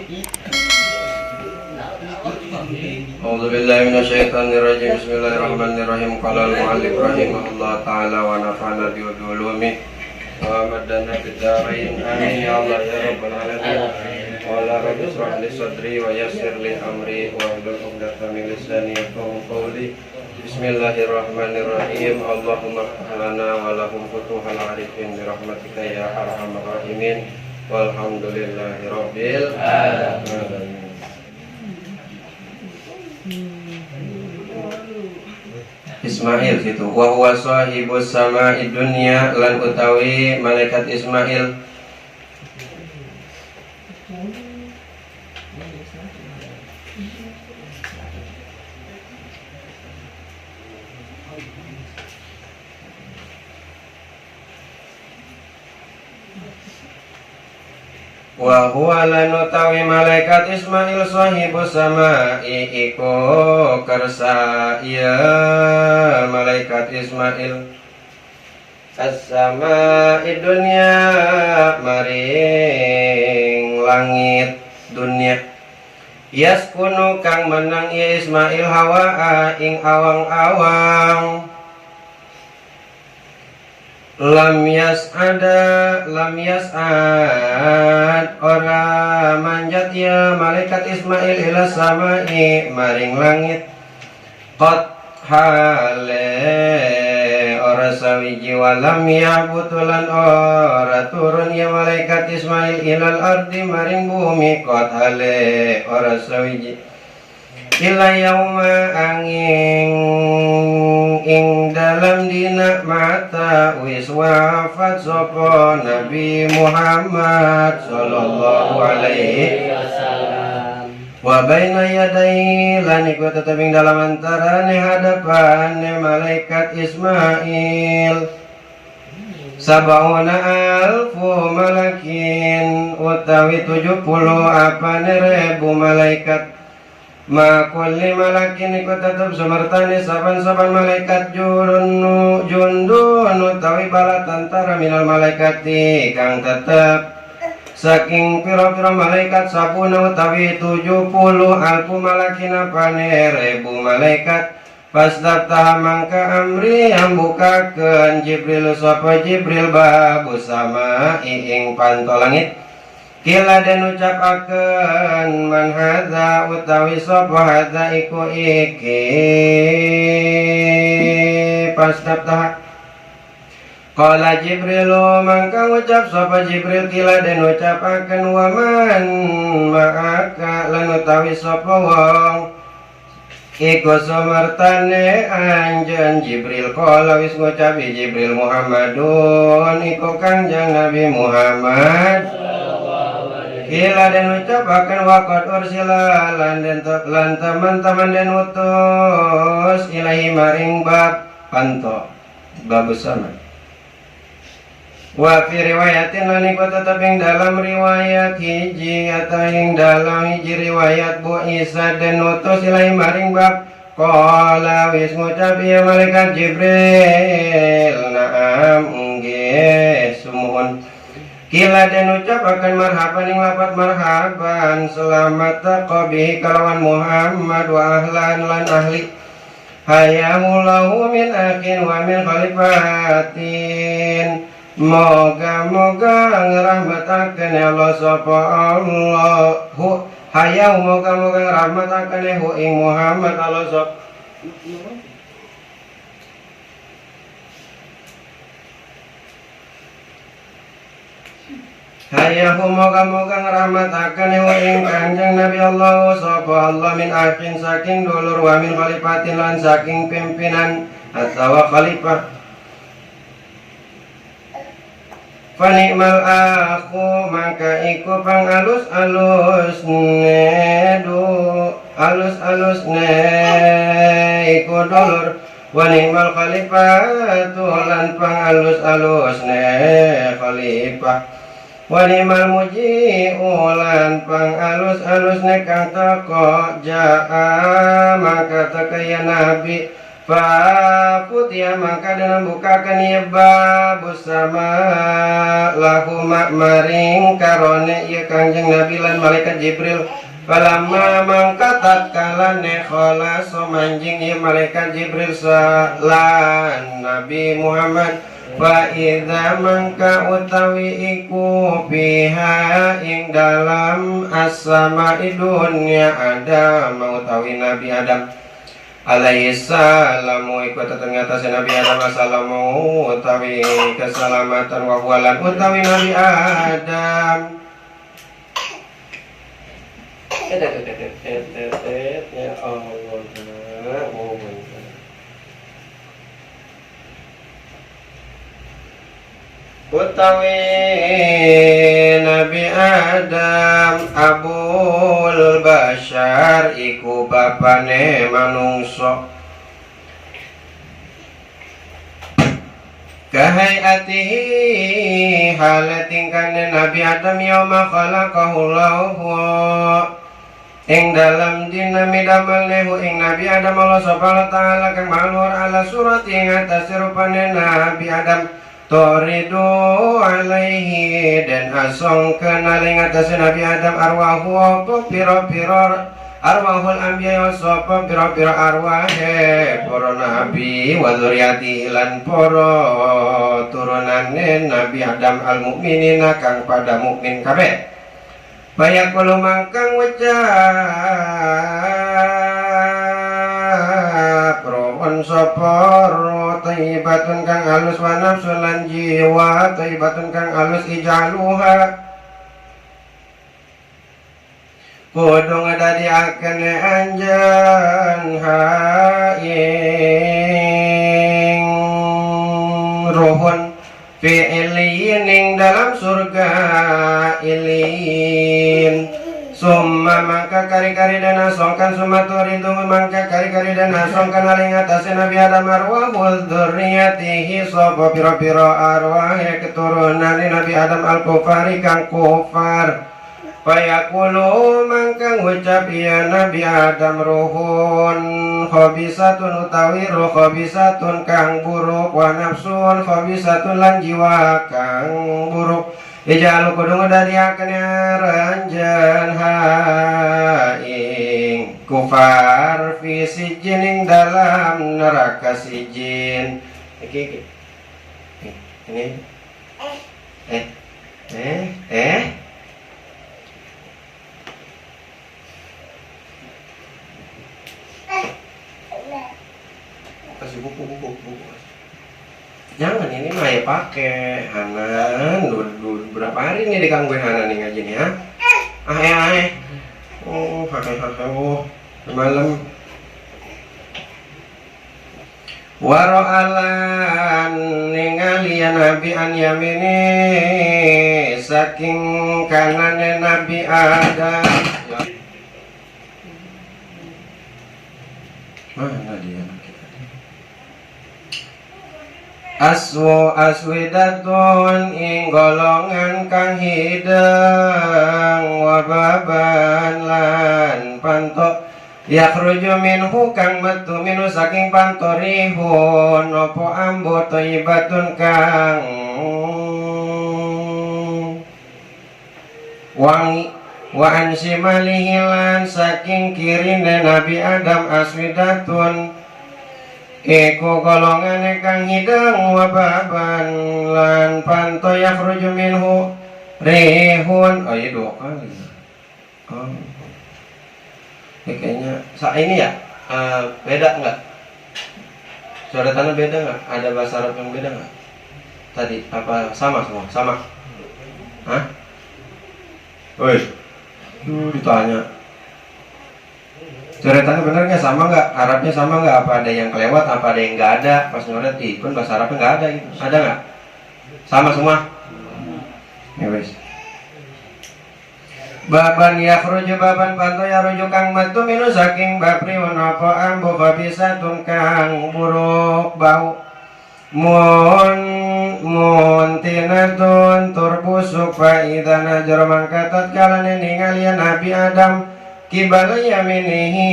A'udzu billahi minasyaitonir rajim. Bismillahirrahmanirrahim. Qala al-mu'allif rahimahullah ta'ala wa nafa'ana bi ulumi wa madana fid dharain. Amin ya Allah ya rabbal alamin. Wa la rabbi ishrah li sadri wa yassir li amri wa hlul 'uqdatam min lisani yafqahu qawli. Bismillahirrahmanirrahim. Allahumma ighfir lana wa lahum futuhal arifin bi rahmatika ya arhamar rahimin. Walhamdulillahi rabbil alamin. Ismail situ wa huwa sahibus sama'id dunya lan utawi malaikat Ismail wa huwa lan utawi malaikat Ismail sahibus sama'i iku kersa ya malaikat Ismail as-sama'i dunya maring langit dunya yaskunu kang menang ya Ismail hawa ing awang-awang lam yas'ad ora manjat ya malaikat Ismail ila samai maring langit qad hale ora sawiji walam yabutulan ora turun ya malaikat Ismail ilal ardi maring bumi qad hale ora sawiji ila yauma angin ing dalam dina mata wis wafat sapa Nabi Muhammad sallallahu alaihi wasallam wa baina yadai lan iku tetep ing dalam antarane hadapane malaikat Ismail sabauna alfu malakin utawi 70 apane ribu malaikat makulli malakin iku tetep semertane saban-saban malaikat jundun utawi bala tentara minal malaikati kang tetep saking pira-pira malaikat sabuna utawi 70 alfu malakin apane ribu malaikat fastaftaha mangka amri yang bukakeun Jibril sapa Jibril babu sama ing panto langit kila dan ucapaken man hadza utawi sapa hadza iku iki pastaftaha qala Jibril mangka ucap sapa Jibril kila dan ucapaken wa man ma'aka lan utawi sapa wong iku sumertane anjeun Jibril qala wis ngucapi Jibril Muhammadun iku Kangjeng Nabi Muhammad kila dan ucapakan waqad ursila lan teman-teman dan utus ilahi maring bab panto babus sama wa fi riwayatin lan iku tetep ing dalam riwayat hiji atau ing dalam hiji riwayat Bu Isa dan utus ilahi maring bab qala wis ngucapi ya malaikat Jibril na'am nggih sumuhun kila dan ucapakan marhaban ing lapat marhaban selamat taqabihi kalawan Muhammad wa ahlan lan ahli hayamullahu min akin wa min khalifatin moga-moga ngrahmataken Allah sapa Allah hayam moga-moga ngrahmataken ing Muhammad Allah sapa hayahu moga-moga ngrahmataken ing Kanjeng Nabi Allah sapa Allah min akin saking dulur wa min khalifatin lan saking pimpinan atawa khalifah fanikmal aku maka iku pang alus-alus nedu alus-alus ne iku dulur wanikmal khalifatu lan pang alus-alus ne khalifah wanimal muji ulan pang alus-alus nekang teko jaa maka tekaya nabi Fafutiya maka dana bukakan ieu babus sama lahu maring karone ieu Kangjeng Nabi lan malaikat Jibril. Falamma mangka tatkala nekhala somanjing ieu malaikat Jibril lan Nabi Muhammad. Fa idza mangka utawi iku biha ing dalam as-sama'i dunya Adam utawi Nabi Adam alaihi salamu iku ternyata si Nabi Adam assalamu utawi keselamatan wa walan utawi Nabi Adam. Ya Allah. Utawi Nabi Adam Abul Bashar iku bapane manungso kahayatihi halatingkane Nabi Adam yauma khalaqahullahu ing dalam dina midamel nehu ing Nabi Adam Allah subhanahu wa ta'ala kang malur ala surat ing atas rupane Nabi Adam Toridu alaihi dan asong kenaling atas Nabi Adam arwahu apa piro-piro arwahul anbiya sapa piro-piro arwahe para nabi wa dzurriyyati lan para turunane Nabi Adam al mukminina kang pada mukmin kabeh. Bayakulu mangkang wajah proon sopor taibatun kang alus wa nafsun lan jiwa taibatun kang alus ijaluha kudu ngadadiaken anjeun haing ruhun fi ilin ing dalam surga ilin summa mangka kari-kari dan asongkan summa turidu mangka kari-kari dan asongkan aling atase Nabi Adam arwahul dzurriyyatihi sapa pira-pira arwah keturunan Nabi Adam al-kufari kang kufar. Fayaqulu mangka ngucap ya Nabi Adam ruhun khabisatun utawi ruh khabisatun kang buruk wa nafsun khabisatun lan jiwa kang buruk. Ijalu kudu ngedadiaken ranjen haing kufar fi sijin ing dalam neraka sijin. Iki ini kasih buku. Jangan ini mah ya pakai Hanan berapa hari nih digangguin Hanan nih ngaji nih ya. Malam waro'alan ningali ya Nabi an yamini saking kanannya Nabi Adam. Mana dia? Aswidatun ing golongan kang hidang wababan lan panto yakhruju minhu kang metu minu saking pantorihun opo ambo thayyibatun kang wangi wa ansimalihi lan saking kirine Nabi Adam aswidatun iku golongan kang hidang wababan lan panto yakhruju minhu rihun. Oh iya 2 kali. Oh. Kayaknya ini ya beda nggak? Coretannya beda nggak? Ada bahasa Arab yang beda nggak? Tadi apa sama semua? Sama? Hah? Woi, ditanya. Coretannya bener nggak? Sama nggak? Arabnya sama nggak? Apa ada yang kelewat? Apa ada yang nggak ada? Pas nyoret pun bahasa Arabnya nggak ada gitu. Ada nggak? Sama semua? Ya wes. Baban yakhruju baban panto yakhruju kang metu minu saking bapri wanapa ambo babisatun kang buruk bau muntinatun turbusuk fa idana jaro mangkatat kalane ningali Nabi Adam kibala yaminihi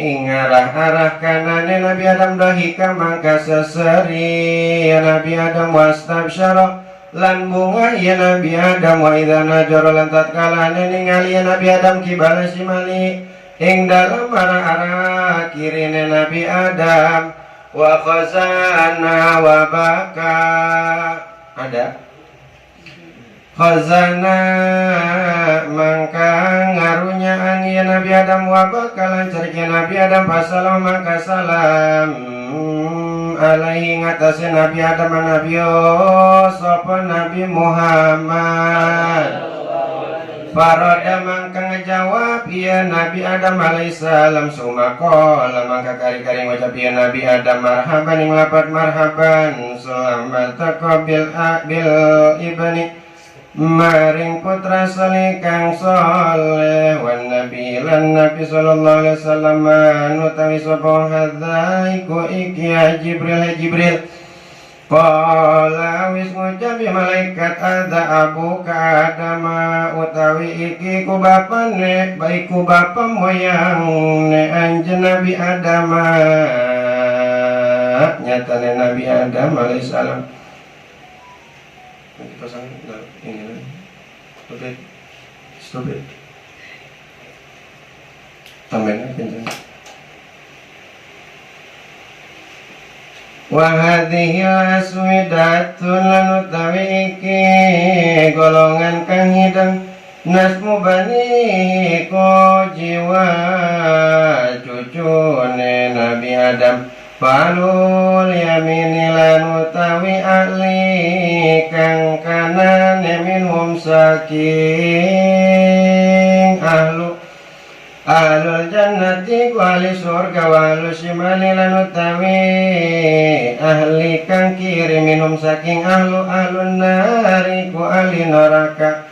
ing arah-arah kanane Nabi Adam dahika mangka seseri ya Nabi Adam wastabsyara lan bunga ya Nabi Adam wa idza najara lan tatkala ningali ya Nabi Adam kibala simali ing dalam arah-arah kirine Nabi Adam wa khazana wa baka ada khazana mangka ngarunya ya Nabi Adam wa baka lan cerike Nabi Adam pasalam mangka salam alaihi ngatasé Nabi Adam Nabi sapa Nabi Muhammad Faroda mangka ngejawab ya Nabi Adam alaihissalam sumakola mangka kari-kari ngucap ya Nabi Adam marhaban ing lapat marhaban selamat taqabil bil ibni maring putra salih kang soleh wan nabi lan nabi sallallahu alaihi wasallam utawi sapa hadzaiku iki Jibril qala wis ngucap ya malaikat ada abu ka Adama utawi iki ku bapane baiku bapa moyang ne anjeun Nabi Adam nyatane Nabi Adam alaihissalam pasang ini oke stop it tambahin kencang wa hadhihi aswidatun lan utawi iki golongan kang hidang nasmu bani ko jiwa cucune Nabi Adam Falul yamini lan utawi ahli kang kanan minhum saking ahlul jannati ku ahli surga walu shimali lan utawi ahli kang kiri minhum saking ahlun nari ku ahli neraka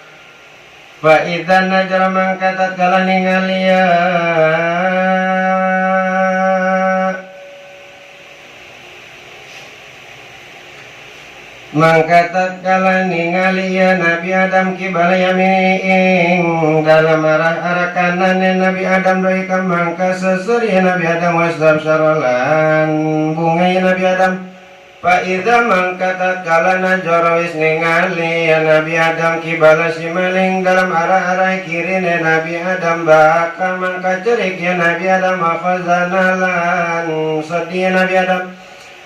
fa idzan najara mangka tatkala ningalia mangka tatkala ningali ya Nabi Adam kibala yamini ing dalam arah kanan Nabi Adam doika mangka seseri Nabi Adam wasdab syarolan bunga ya Nabi Adam fa idza mangka tatkala najara wis ningali ya Nabi Adam kibala simaling dalam arah kiri Nabi Adam baka mangka cerik ya Nabi Adam afazana lan sedih Nabi Adam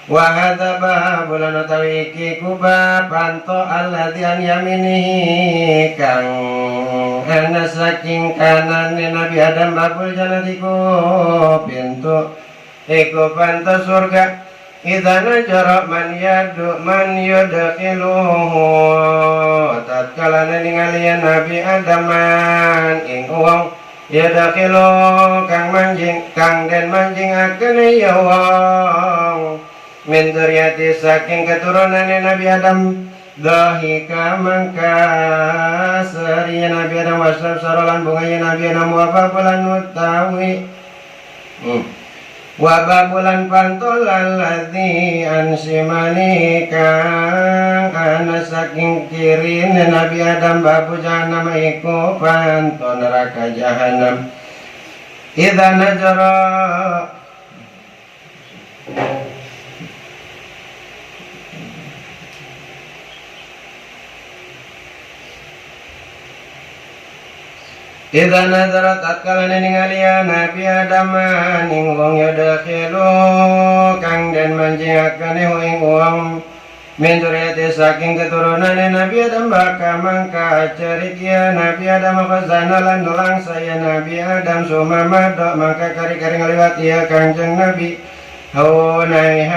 wa hadza babul utawi iki kubab panto alladzi an yaminihi kang ana saking kanan Nabi Adam babul jannatiku pintu iku panto surga idana jara man yudkhiluhu tatkala ningali Nabi Adam ing wong yudkhilu kang den manjing akeun ya wong min dzurriyyati saking keturunan Nabi Adam dahika mangka sari Nabi Adam wasab sarolan bunga Nabi Adam wababulan utawi wababulan pantolan ladzi ansimani kang ana saking kiri Nabi Adam babu jahannam iku panto neraka jahanam idza najara idza nazara tatkala ningali Nabi Adam ning wong yudkhilu kang den manjingaken ing wong min dzurriyyati saking keturunan Nabi Adam baka mangka cerik ya Nabi Adam khazana lan nulang saya Nabi Adam sumamado mangka kari-kari ngliwat ya Kangjeng Nabi haunai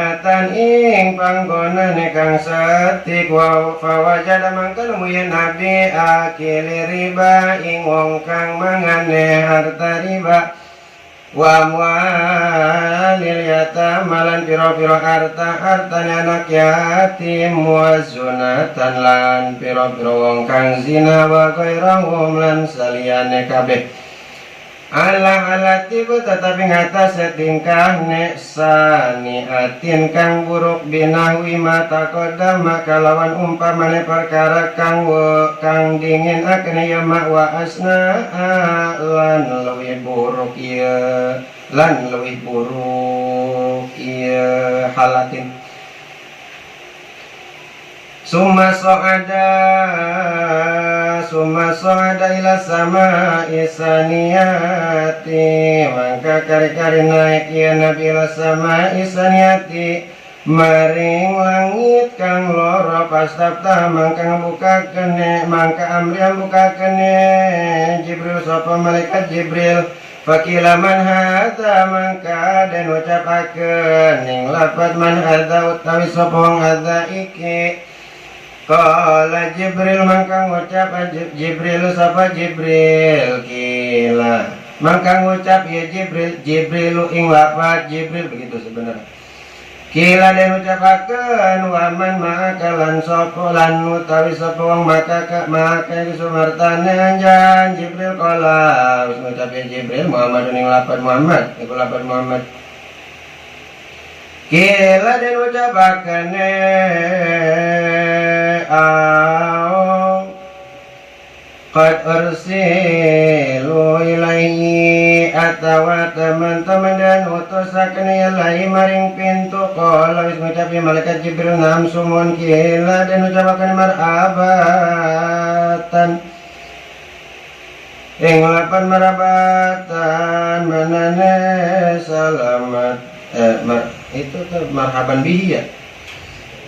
ing panggonan kang setik wa fawajada mangka nemu ya Nabi akili riba ing wong kang mangane harta riba wa amwalil yatama lan pira-pira hartane anak yatim wa zunatan lan pira-pira wong kang zina wa ghairahum lan saliyane kabeh Ala-alati ku tetapi ngatas setingkah sani atin kang buruk binahwi mata kodama kalawan umpamane perkara kang dingin akan ya wa asna lan lebih buruk iya halatin. Summa so'ada ila sama isaniyati maka kari-kari naik ya nabi ila sama isaniyati maring langit kang loro pastapta mangka buka kene mangka amrian buka kene Jibril sapa malaikat Jibril fakila man hadza mangka dan ucapakeun ning lafaz man hadza utawi sapa wong hadza iki. Qala Jibril mangka ngucap Jibril sapa Jibril kila mangka ngucap ya Jibril ing lafaz Jibril begitu sebenarnya. Kila den ucapakeun waman maka lan sapa lan utawi sapa wong maka sumartane anjan Jibril qala wis ngucap ya Jibril Muhammadun ing lafaz Muhammad iku lafaz Muhammad. Kila den ucapakeun qad ursilu ilaihi atawa teman-teman dan utusaken ilaihi maring pintu qala wis ngucapi malaikat Jibril nam sumun kila dan ucapaken marabatan ing lapan marabatan manane selamat itu tuh marhaban bihi ya.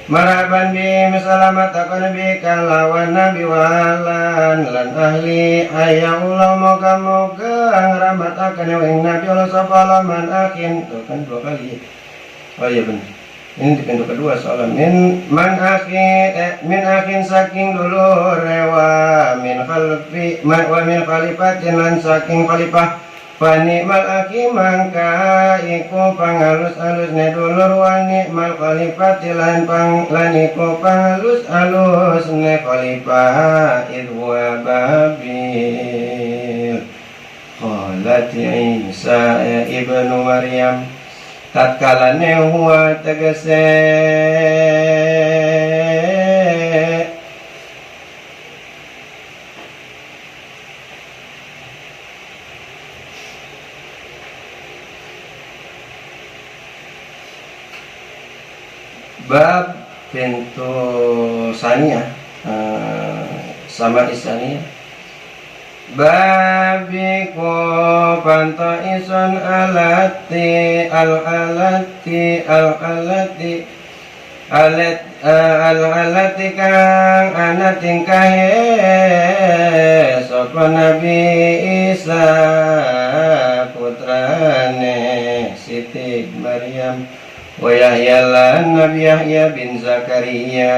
Marhaban bi misalamatkan bi kalawan nabi walan lan ahli ayyaullah moga-moga ngrahmataken ing nabi Allah sapa man akhin tuh kan dua kali. Oh iya benar. Ini di pintu kedua soalnya min akhin saking dulur wa min khalifatin lan saking khalifah Panikmal aki mangka iku pangalus-alus ne dulur wa nikmal khalifati lan iku pangalus-alus ne khalifah idwa babil. Qalat Isa ibnu Maryam tatkala ne huwa tegese bab pintu saniyah sama isaniya babiku panto ison alati kang anak tingkahe sapa Nabi Isa putrane Siti Maryam wa Yahya lan Nabi Yahya bin Zakaria.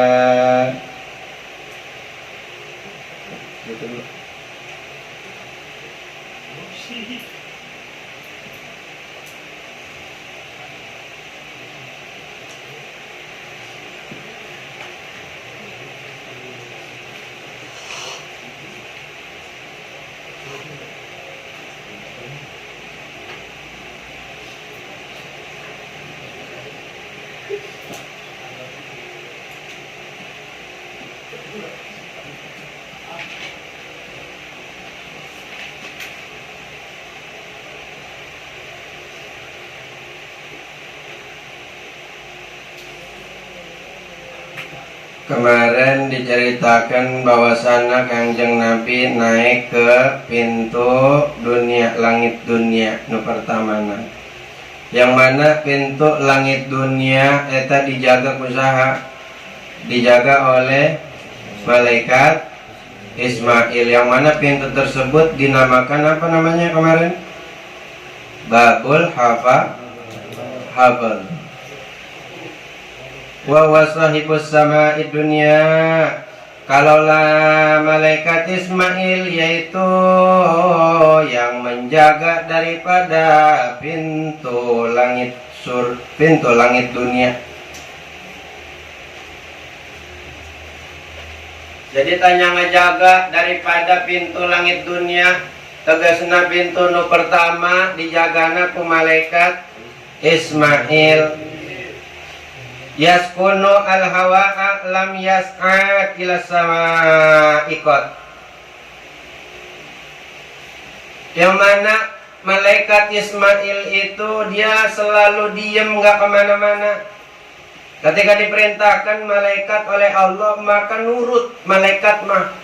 Kemarin diceritakan bahwasanna Kangjeng Nabi naik ke pintu dunia, langit dunia nu pertamana. Yang mana pintu langit dunia eta dijaga usaha, dijaga oleh malaikat Ismail. Yang mana pintu tersebut dinamakan apa namanya kemarin? Babul Habal. Wa wasahibus sama'id dunya. Kalaulah malaikat Ismail yaitu yang menjaga daripada pintu langit dunia. Jadi tanya ngejaga daripada pintu langit dunia tegasna pintu nu pertama dijagana ku malaikat Ismail. Yaskunu al hawa'a lam yas'ad ila sama'ikot, yang mana malaikat Ismail itu dia selalu diem, nggak kemana-mana. Ketika diperintahkan malaikat oleh Allah maka nurut malaikat mah.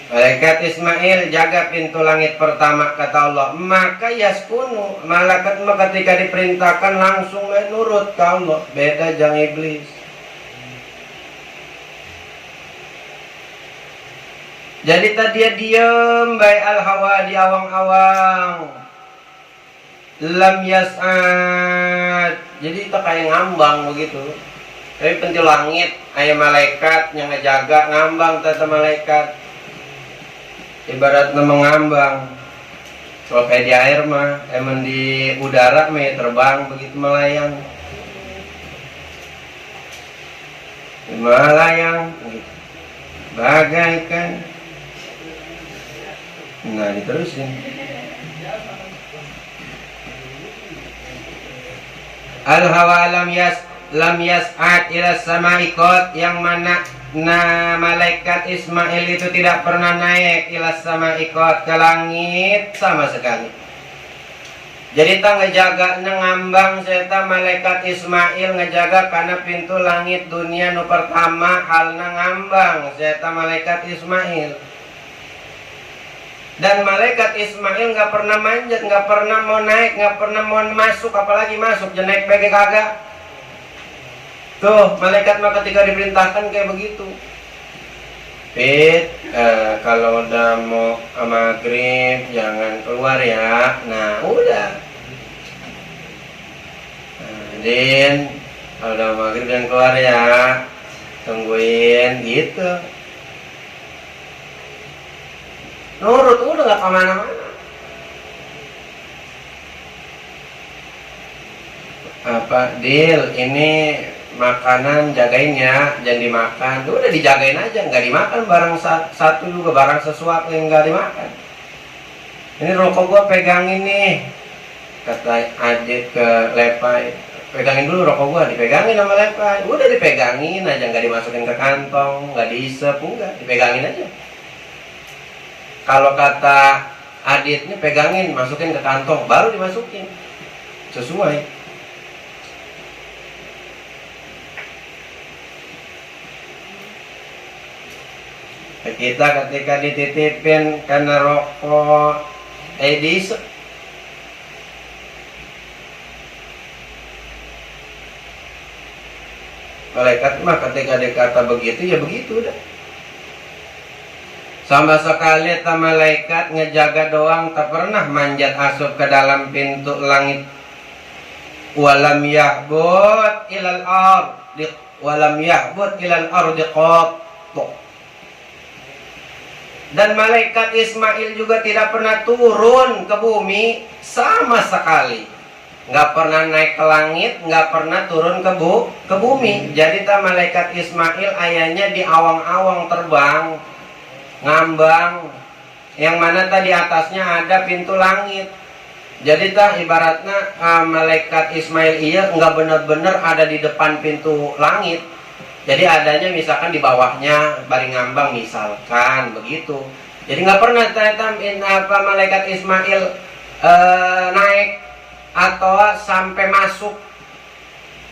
Malaikat Ismail jaga pintu langit pertama kata Allah, maka yaskunu malaikat mah ketika diperintahkan langsung nurut ke Allah. Beda jang iblis. Jadi tadi dia diem baik al hawa di awang-awang. Lam yas'ad, jadi itu kayak ngambang begitu. Tapi pentil langit ayah malaikat yang ngejaga ngambang tata malaikat. Ibaratnya mengambang. Kalau kayak di air mah emang di udara mah terbang begitu melayang. Melayang begitu. Bagaikan. Nah diterusin. Al-hawa lam yas'ad ila sama'ikot, yang mana malaikat Ismail itu tidak pernah naik ila sama'ikot, ke langit sama sekali. Jadi ta ngejaga ngambang serta malaikat Ismail ngejaga karena pintu langit dunia nu pertama halna ngambang serta malaikat Ismail. Dan malaikat Ismail nggak pernah manjat, nggak pernah mau naik, nggak pernah mau masuk, apalagi masuk, jangan naik bege kagak. Tuh malaikat mah ketika diperintahkan kayak begitu. Kalau udah mau maghrib jangan keluar ya. Nah udah. Din, kalau udah maghrib jangan keluar ya. Tungguin gitu. Nurut udah gak kemana-mana. Apa deal ini makanan jagain ya, jangan dimakan. Udah dijagain aja, nggak dimakan barang satu juga, barang sesuatu yang nggak dimakan. Ini rokok gua pegangin nih, kata Adit ke Lepai. Pegangin dulu rokok gua, dipegangin sama Lepai. Udah dipegangin aja, nggak dimasukin ke kantong, nggak diisep, enggak, dipegangin aja. Kalau kata Adit ini pegangin, masukin ke kantong, baru dimasukin. Sesuai. Kita ketika dititipin karena rokok diisep. Malaikat mah ketika dikata begitu ya begitu dah. Sama sekali ta malaikat ngejaga doang, tak pernah manjat asup ke dalam pintu langit. Walam yahbut ilal ardi, walam yahbut ilal ardi qattu. Dan malaikat Ismail juga tidak pernah turun ke bumi sama sekali. Nggak pernah naik ke langit, nggak pernah turun ke bumi. Jadi ta malaikat Ismail ayahnya di awang-awang terbang, ngambang, yang mana tadi atasnya ada pintu langit. Jadi tah ibaratnya malaikat Ismail iya nggak benar-benar ada di depan pintu langit. Jadi adanya misalkan di bawahnya bari ngambang misalkan begitu. Jadi nggak pernah apa malaikat Ismail naik atau sampai masuk.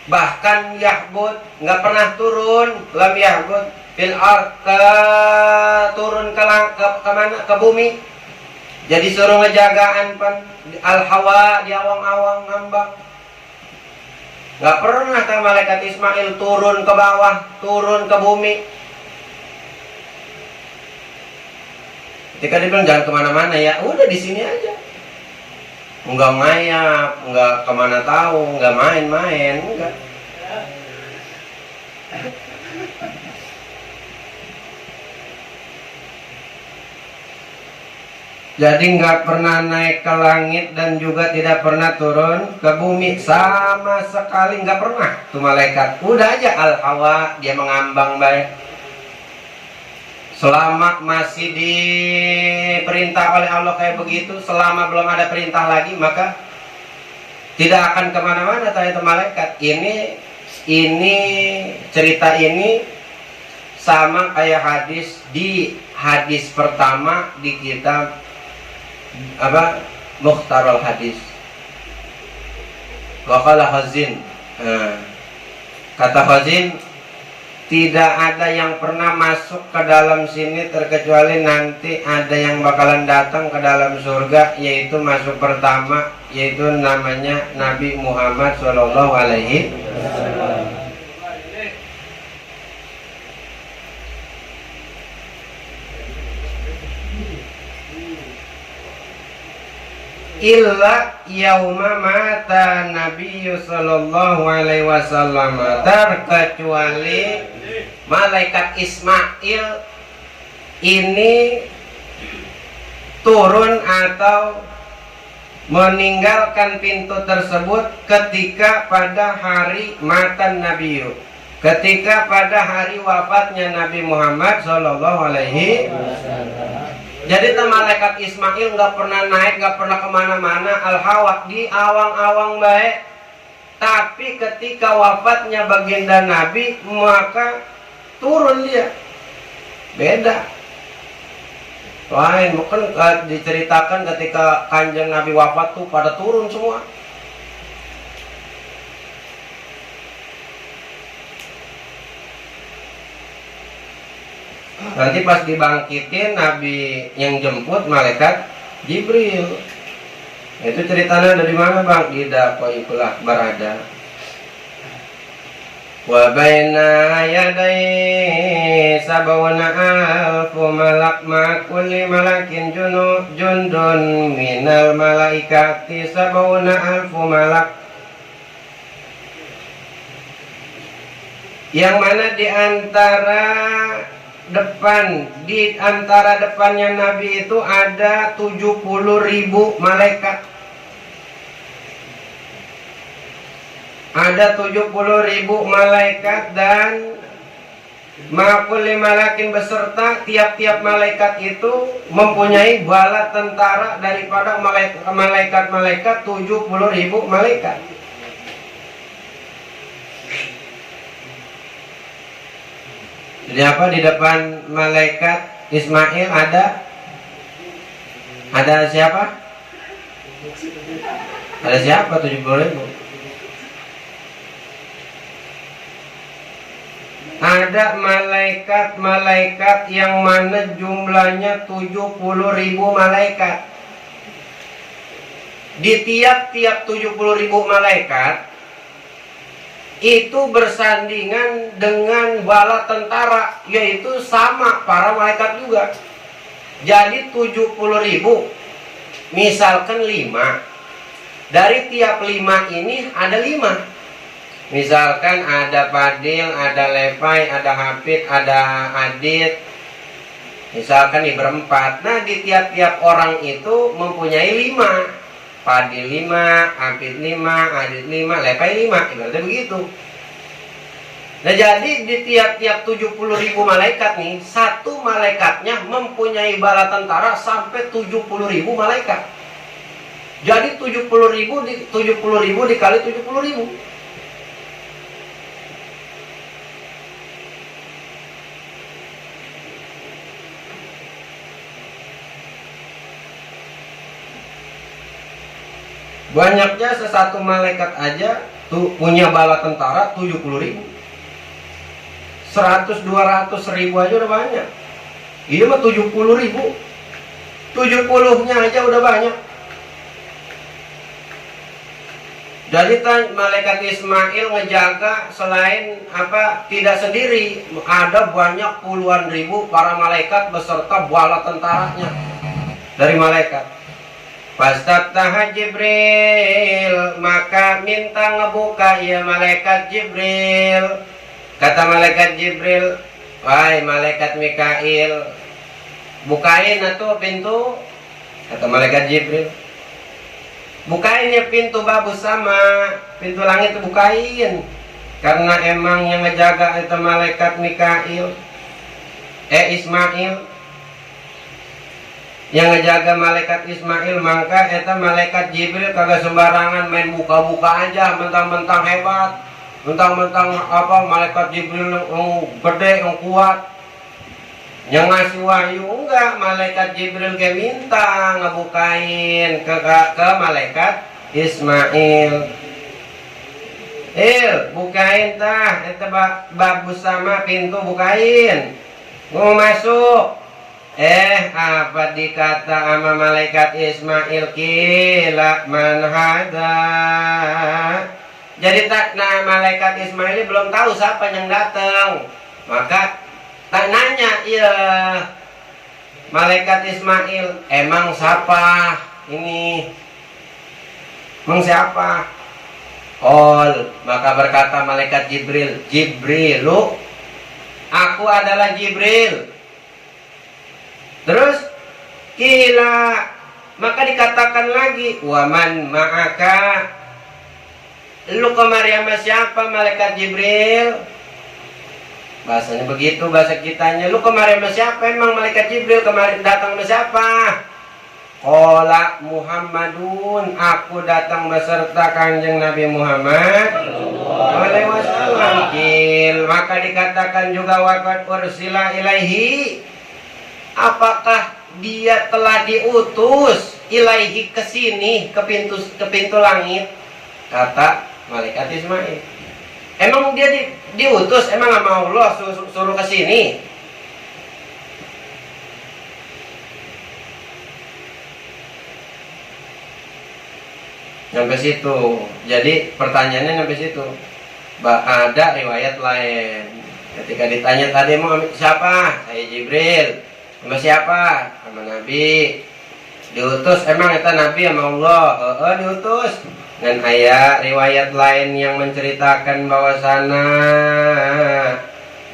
Bahkan yahbud nggak pernah turun, lam yahbud fil ard, turun ke mana, ke bumi. Jadi suruh ngejagaan pan al hawa di awang-awang ngambang. Gak pernah kan malaikat Ismail turun ke bawah, turun ke bumi. Ketika dia bilang jangan kemana-mana ya, udah di sini aja. Enggak ngayap, enggak kemana tahu, enggak main-main, enggak. Jadi nggak pernah naik ke langit dan juga tidak pernah turun ke bumi sama sekali, nggak pernah tuh malaikat. Udah aja al hawa dia mengambang baik. Selama masih diperintah oleh Allah kayak begitu, selama belum ada perintah lagi, maka tidak akan kemana-mana itu malaikat. Ini cerita ini sama kayak hadis di hadis pertama di kitab apa Mukhtarul Hadis. Waqala Khazin, kata Khazin, tidak ada yang pernah masuk ke dalam sini terkecuali nanti ada yang bakalan datang ke dalam surga, yaitu masuk pertama, yaitu namanya Nabi Muhammad Shallallahu Alaihi Wasallam. Illa yauma mata Nabi sallallahu alaihi wasallam, terkecuali malaikat Ismail ini turun atau meninggalkan pintu tersebut ketika pada hari matan Nabi, ketika pada hari wafatnya Nabi Muhammad sallallahu alaihi wasallam. Jadi malaikat Ismail nggak pernah naik, nggak pernah kemana-mana, al-hawak di awang-awang baik. Tapi ketika wafatnya baginda Nabi, maka turun dia. Beda. Lain, mungkin diceritakan ketika kanjeng Nabi wafat tuh pada turun semua. Nanti pas dibangkitin, Nabi yang jemput malaikat Jibril. Itu ceritanya dari mana bang? Di Daqaiqul Akbar ada. Wa baina yadai sab'una alfu malak ma kulli malakin jundun minal malaikati sab'una alfu malak. Yang mana di antara depannya Nabi itu ada 70.000 malaikat. Ada 70.000 malaikat dan ma'kulli malakin beserta tiap-tiap malaikat itu mempunyai bala tentara daripada malaikat-malaikat 70.000 malaikat. Jadi apa di depan malaikat Ismail ada siapa? Ada siapa 70.000? Ada malaikat-malaikat yang mana jumlahnya 70.000 malaikat. Di tiap-tiap 70.000 malaikat itu bersandingan dengan bala tentara, yaitu sama para malaikat juga. Jadi 70.000, misalkan 5, dari tiap 5 ini ada 5. Misalkan ada Fadil, ada Levi, ada Hafid, ada Adit, misalkan di berempat. Nah di tiap-tiap orang itu mempunyai 5. Fadil 5, Hafid 5, Adit 5, Levi 5, ibaratnya begitu. Nah jadi di tiap-tiap 70.000 malaikat nih, satu malaikatnya mempunyai bala tentara sampai 70.000 malaikat. Jadi 70.000 dikali 70.000. Banyaknya sesatu malaikat aja tuh punya bala tentara 70.000. 100-200 ribu aja udah banyak. Iya mah 70.000. 70-nya aja udah banyak. Jadi malaikat Ismail ngejaga selain tidak sendiri, ada banyak puluhan ribu para malaikat beserta bala tentaranya dari malaikat. Fastaftaha Jibril, maka minta ngebuka ya malaikat Jibril. Kata malaikat Jibril, wahai malaikat Mikail, bukain atuh pintu. Kata malaikat Jibril, bukain ya pintu babu sama pintu langit, bukain. Karena emang yang ngejaga itu malaikat Mikail. Ismail yang ngejaga malaikat Ismail, maka eta malaikat Jibril kagak sembarangan main buka-buka aja mentang-mentang hebat, mentang-mentang apa malaikat Jibril yang gede yang kuat yang ngasih wahyu. Enggak, malaikat Jibril ke minta ngebukain ke malaikat Ismail. Bukain tah eta bagus sama pintu, bukain mau masuk. Apa dikata sama malaikat Ismail, kila man hada. Jadi tak, nah malaikat Ismail belum tahu siapa yang datang, maka tak nanya, iya malaikat Ismail, emang siapa ini, emang siapa? Maka berkata malaikat Jibril, Jibrilu, aku adalah Jibril. Terus kila, maka dikatakan lagi, waman ma'aka, lu kemari sama siapa malaikat Jibril? Bahasanya begitu, bahasa kitanya, lu kemari sama siapa emang malaikat Jibril, kemarin datang sama siapa? Qala Muhammadun, aku datang beserta Kanjeng Nabi Muhammad alaihi wasallam. Maka dikatakan juga waqad ursila ilaihi, apakah dia telah diutus ilaihi ke sini, ke pintu langit? Kata malaikat Ismail, emang dia diutus, emang sama Allah suruh ke sini? Sampai situ. Jadi pertanyaannya sampai situ. Ada riwayat lain. Ketika ditanya tadi mau siapa? Saya Jibril. Sama siapa? Sama Nabi. Diutus emang itu Nabi sama Allah? Diutus. Dan ayat riwayat lain yang menceritakan bahwasana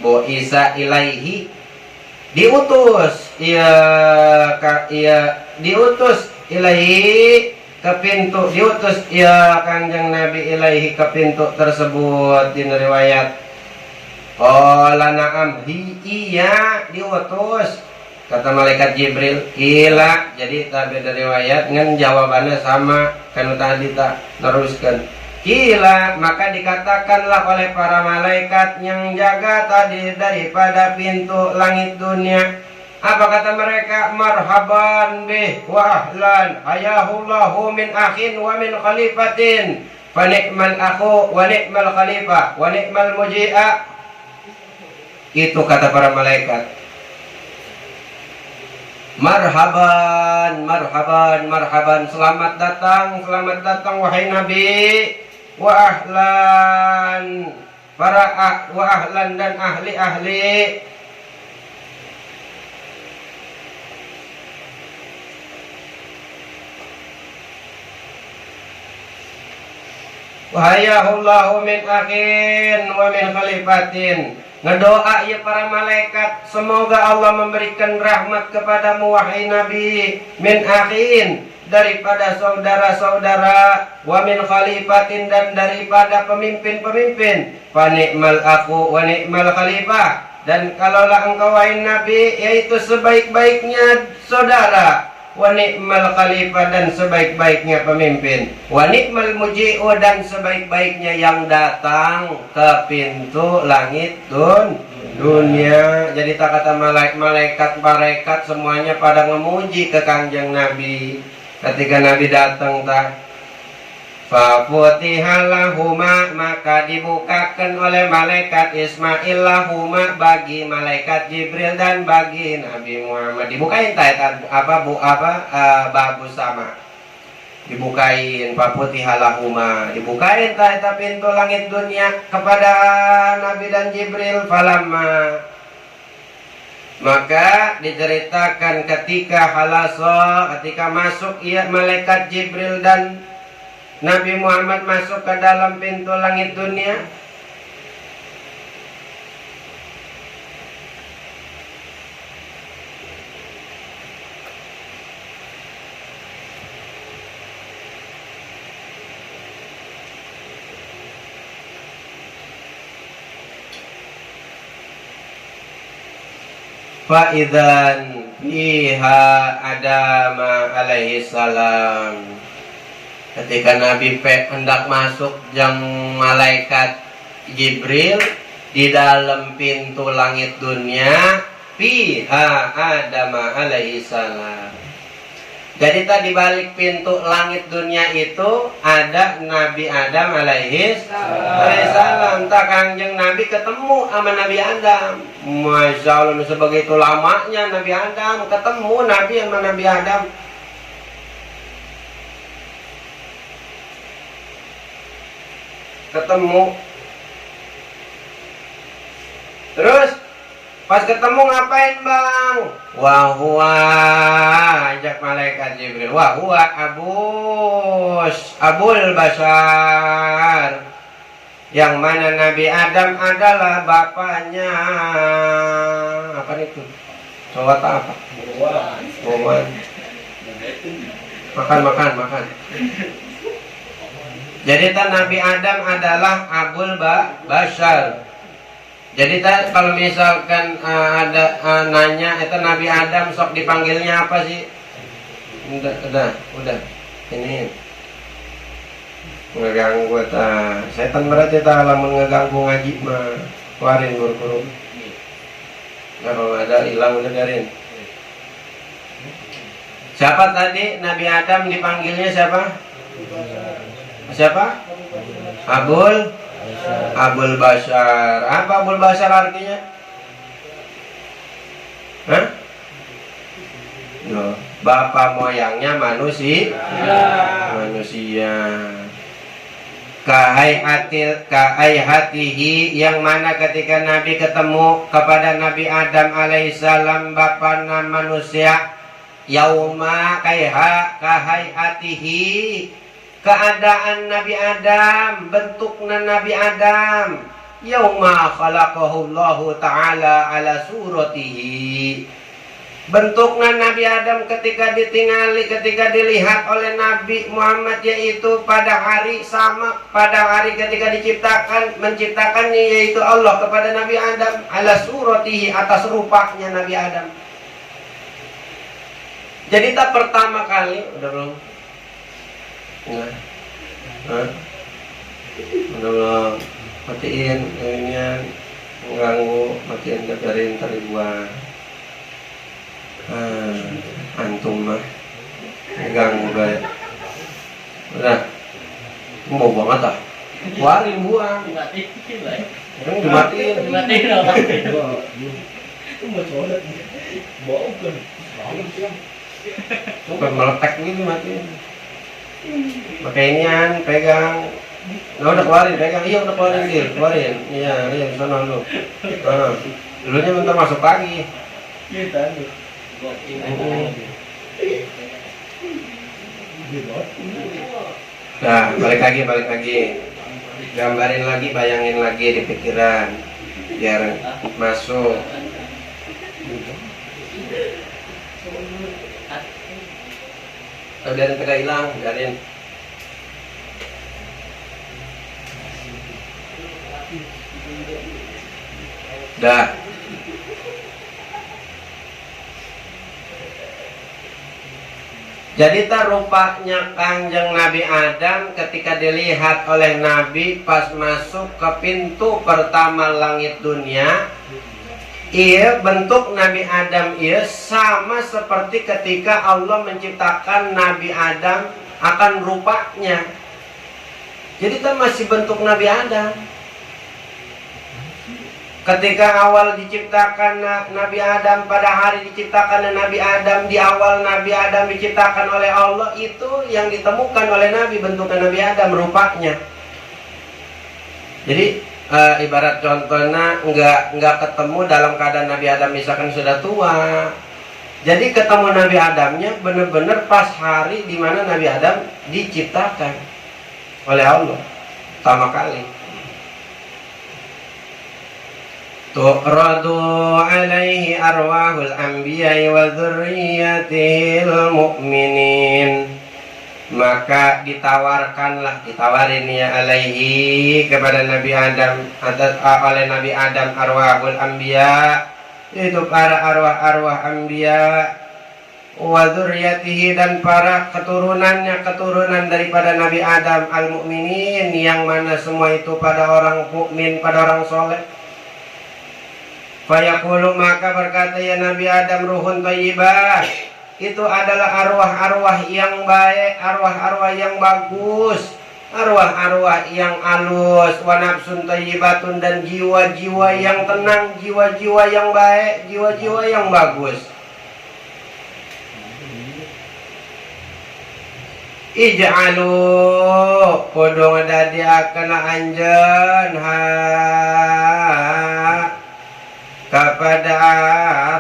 Bo Isa ilaihi diutus. Diutus ilaihi ke pintu, diutus ya Kanjeng Nabi ilaihi ke pintu tersebut. Di riwayat na'am, iya diutus, kata malaikat Jibril. Kila, jadi tadi dari riwayat ngan jawabannya sama kan tadi tak teruskan. Kila, maka dikatakanlah oleh para malaikat yang jaga tadi daripada pintu langit dunia. Apa kata mereka? Marhaban bih wa ahlan hayahullahu min akhin wa min khalifatin fa ni'mal akhu wa ni'mal khalifah wa ni'mal muji'a. Itu kata para malaikat. Marhaban, marhaban, marhaban, selamat datang wahai Nabi. Wa ahlan, wa ahlan dan ahli-ahli. Wahayahullahu min akhin wa min khalifatin. Ngedoa ya para malaikat, semoga Allah memberikan rahmat kepadamu wahai Nabi, min akhin, daripada saudara-saudara, wa min khalifatin, dan daripada pemimpin-pemimpin, fa ni'mal aku wa ni'mal khalifah, dan kalaulah engkau wahai Nabi, yaitu sebaik-baiknya saudara, wa ni'mal khalifah, dan sebaik-baiknya pemimpin, wa ni'mal muji'u, dan sebaik-baiknya yang datang ke pintu langit dunia. Jadi tak kata malaikat semuanya pada memuji ke Kanjeng Nabi ketika Nabi datang tak. Fafutiha lahuma, maka dibukakan oleh malaikat Ismail lahuma, bagi malaikat Jibril dan bagi Nabi Muhammad. Dibukain bagus sama. Dibukain fafutiha lahuma, dibukain pintu langit dunia kepada Nabi dan Jibril. Falamma, maka diceritakan ketika ketika masuk malaikat Jibril dan Nabi Muhammad masuk ke dalam pintu langit dunia. fa idzan fiha Adam alaihi salam. Ketika Nabi hendak masuk jam malaikat Jibril di dalam pintu langit dunia fiha Adam alaihi salam. Jadi tadi balik pintu langit dunia itu ada Nabi Adam alaihi salam. Tak kanjeng Nabi ketemu sama Nabi Adam. Masya Allah, sebegitu lamanya Nabi Adam ketemu Nabi sama Nabi Adam. Ketemu. Terus pas ketemu ngapain bang? Wahwa ajak malaikat Jibril. Wahwa abul basar. Yang mana Nabi Adam adalah bapaknya. Apa itu? Cowok apa? Wawan. Makan. Jadi Nabi Adam adalah abul basar. Jadi kalau misalkan ada nanya itu Nabi Adam sok dipanggilnya apa sih? Udah. Ini ngeganggu setan berarti lamun ngeganggu ngaji mah keluarin buru-buru. Nah, kalau ada hilang udah biarin. Siapa tadi Nabi Adam dipanggilnya siapa? Siapa? Abul Basar. Apa Abul Basar artinya? Hah? Loh, bapak moyangnya manusia. Kahayatihi, yang mana ketika Nabi ketemu kepada Nabi Adam alaihissalam bapaknya manusia, yauma kahayatihi, keadaan Nabi Adam, bentuknya Nabi Adam, yauma khalaqahu Allahu ta'ala ala suratihi, bentuknya Nabi Adam ketika ditingali, ketika dilihat oleh Nabi Muhammad, yaitu pada hari ketika menciptakannya, yaitu Allah kepada Nabi Adam ala suratihi, atas rupanya Nabi Adam. Jadi tak pertama kali, udah belum? Udah belum? Matiin ininya, mengganggu, matiin biarin tali buah. Antum mah ganggu gaya. Udah mau buang apa? Keluarin buang. Dimatiin. Bukan meletek gitu matiin. Pakai inian, pegang. Nah, udah keluarin, pegang. Iya udah keluarin. Iya sana dulu. Dulunya bentar masuk pagi. Nah, balik lagi. Gambarin lagi, bayangin lagi di pikiran biar masuk. Biarin tegak hilang, biarin. Dah. Jadi rupanya kanjeng Nabi Adam ketika dilihat oleh Nabi pas masuk ke pintu pertama langit dunia, iya bentuk Nabi Adam iya sama seperti ketika Allah menciptakan Nabi Adam akan rupanya. Jadi masih bentuk Nabi Adam. Ketika awal diciptakan Nabi Adam, pada hari diciptakan Nabi Adam, di awal Nabi Adam diciptakan oleh Allah, itu yang ditemukan oleh Nabi bentuknya Nabi Adam rupanya. Jadi ibarat contohnya nggak ketemu dalam keadaan Nabi Adam misalkan sudah tua. Jadi ketemu Nabi Adamnya benar-benar pas hari di mana Nabi Adam diciptakan oleh Allah pertama kali. Tu'radu alaihi arwahul anbiya'i wa dzurriyyatihil mu'minin. Maka ditawarin ya alaihi kepada Nabi Adam oleh Nabi Adam arwahul anbiya, yaitu para arwah-arwah anbiya wa dzurriyyatihi, dan para keturunannya, keturunan daripada Nabi Adam al-mu'minin, yang mana semua itu pada orang mukmin, pada orang soleh. Fayaqulu, maka berkata ya Nabi Adam, ruhun thayyibah, itu adalah arwah-arwah yang baik, arwah-arwah yang bagus, arwah-arwah yang alus, wa nafsun thayyibatun, dan jiwa-jiwa yang tenang, jiwa-jiwa yang baik, jiwa-jiwa yang bagus. Ij'alu kudu ngadadiakeun anjeun ha kepada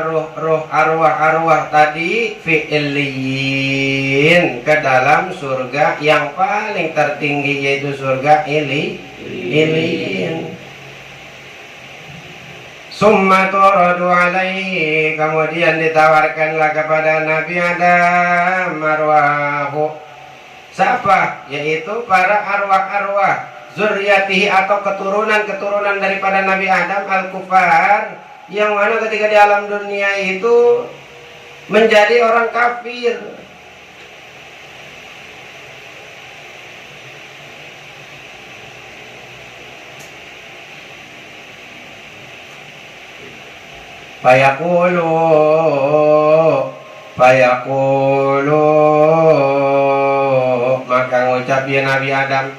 ruh-ruh arwah-arwah tadi fi'iliyin, ke dalam surga yang paling tertinggi, yaitu surga iliyin. Summa turadu alaihi, kemudian ditawarkanlah kepada Nabi Adam arwahu, siapa? Yaitu para arwah-arwah zurriyatihi, atau keturunan-keturunan daripada Nabi Adam al-kufar, yang mana ketika di alam dunia itu menjadi orang kafir. Fayaqulu maka ngucap ya Nabi Adam,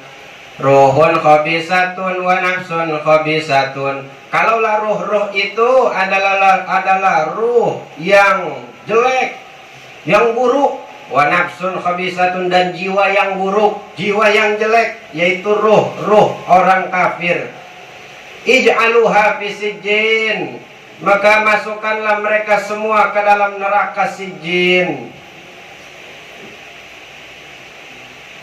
ruhun khabisatun wa nafsun khabisatun. Kalaulah ruh-ruh itu adalah ruh yang jelek, yang buruk, wa nafsun khabisatun, dan jiwa yang buruk, jiwa yang jelek, yaitu ruh orang kafir. Ij'aluha fi sijjin, maka masukkanlah mereka semua ke dalam neraka sijjin.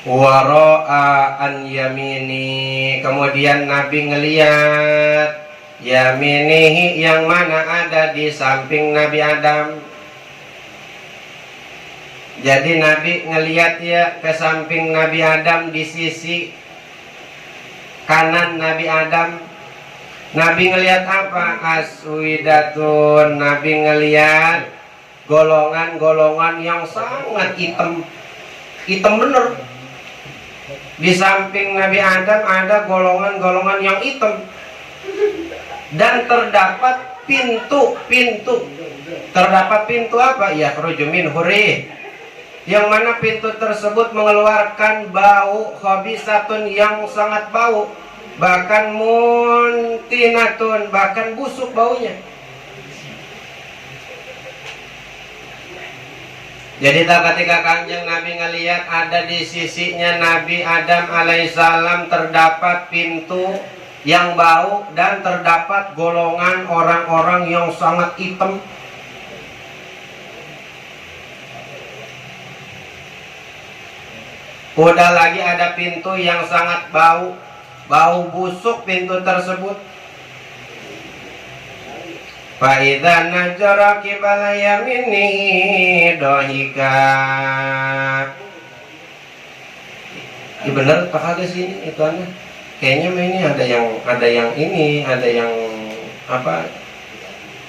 Wara'a an yamini, kemudian Nabi ngeliat yaminihi, yang mana ada di samping Nabi Adam. Jadi Nabi ngeliat ya ke samping Nabi Adam, di sisi kanan Nabi Adam. Nabi ngeliat apa? Aswidatun, Nabi ngeliat golongan-golongan yang sangat hitam bener. Di samping Nabi Adam ada golongan-golongan yang hitam, dan terdapat pintu-pintu. Terdapat pintu apa? Ya khruju min hurih, yang mana pintu tersebut mengeluarkan bau khabisatun, yang sangat bau, bahkan muntinatun, bahkan busuk baunya. Jadi ketika Kanjeng Nabi ngelihat ada di sisinya Nabi Adam alaihissalam terdapat pintu yang bau, dan terdapat golongan orang-orang yang sangat hitam. Udah lagi ada pintu yang sangat bau busuk pintu tersebut. Fa'idha najara qibala yaminihi dohika. Ini bener tak ada sini itu aneh. Kayaknya ini ada yang apa?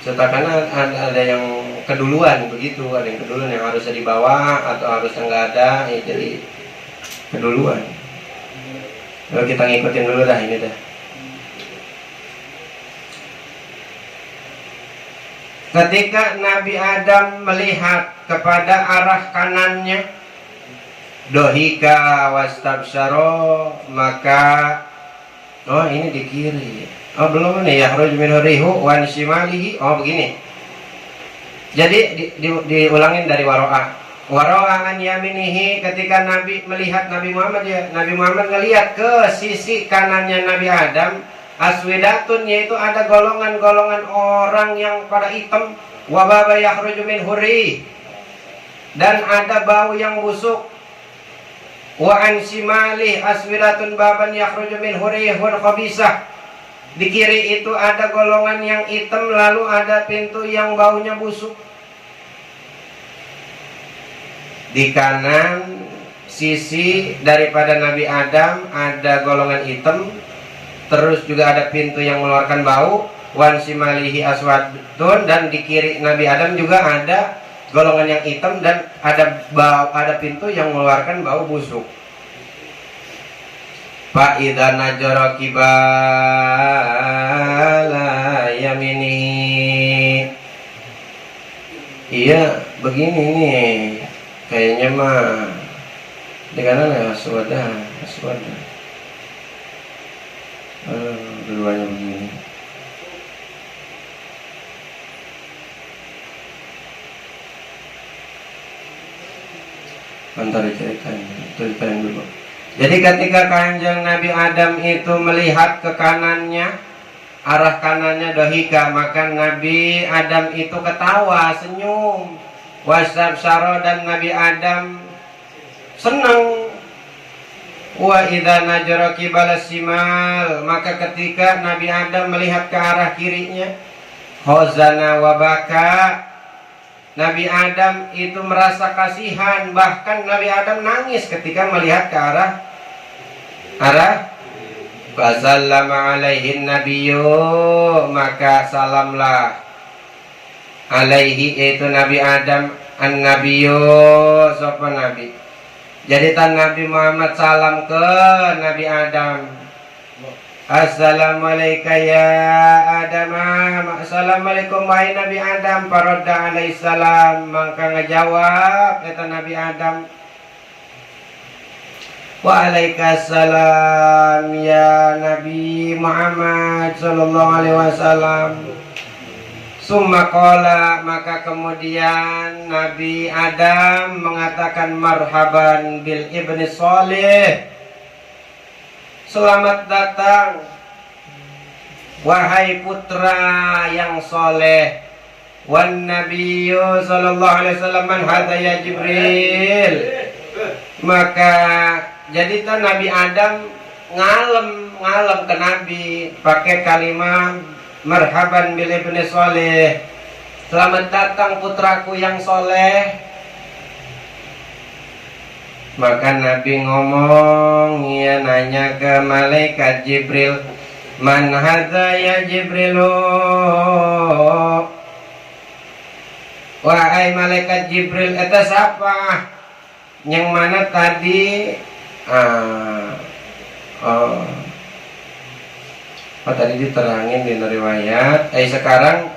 Seakan ada yang keduluan begitu, ada yang keduluan yang harusnya di bawah atau harusnya nggak ada, ya, jadi keduluan. Lalu kita ngikutin dulu dah ini dah. Ketika Nabi Adam melihat kepada arah kanannya, dohika wastabsyaro, maka ini di kiri. Belum nih, yakhruj min hurihu wan shimalihi. Begini. Jadi diulangin dari waro'a an yaminihi, ketika Nabi melihat Nabi Muhammad, ya Nabi Muhammad ngelihat ke sisi kanannya Nabi Adam, aswidatun, yaitu ada golongan-golongan orang yang pada hitam, wababa yakhruju min huri, dan ada bau yang busuk, wa an shimali aswidatun baban yakhruju min huri hur khabisah. Di kiri itu ada golongan yang hitam, lalu ada pintu yang baunya busuk. Di kanan sisi daripada Nabi Adam ada golongan hitam, terus juga ada pintu yang mengeluarkan bau. wan simalihi aswadun, dan di kiri Nabi Adam juga ada golongan yang hitam dan ada pintu yang mengeluarkan bau busuk. Fa idza najara kibala yamini. Iya, begini nih. Kayaknya mah di kanan ya aswada. Keduanya begini. Bentar ceritain dulu. Jadi ketika Kanjeng Nabi Adam itu melihat ke kanannya, arah kanannya dohika, maka Nabi Adam itu ketawa, senyum. Wasabsaro, dan Nabi Adam senang. Wa idza najara qibala simal, maka ketika Nabi Adam melihat ke arah kirinya, khazana wa baka, Nabi Adam itu merasa kasihan, bahkan Nabi Adam nangis ketika melihat ke arah fasallama alaihi nabiyyu, maka salamlah alaihi, yaitu Nabi Adam, an-nabiyyu, sapa nabi. Jadi tan Nabi Muhammad salam ke Nabi Adam, assalamualaikum ya Adam. Assalamualaikum wahai Nabi Adam. Faradda alaihissalam, maka ngejawab kata Nabi Adam, waalaikumsalam ya Nabi Muhammad sallallahu alaihi wasallam. Summa qala, maka kemudian Nabi Adam mengatakan, marhaban bil ibni sholih, selamat datang wahai putra yang soleh. Wan nabiyyu sallallahu alaihi wasallam, man hadza ya Jibril. Maka jadi kan Nabi Adam ngalem ke Nabi pakai kalimat marhaban bil ibni soleh, selamat datang putraku yang soleh. Maka Nabi ngomong, ia nanya ke malaikat Jibril, man hadza ya Jibrilu, wahai malaikat Jibril, eta siapa? Yang mana tadi tadi diterangin di riwayat, sekarang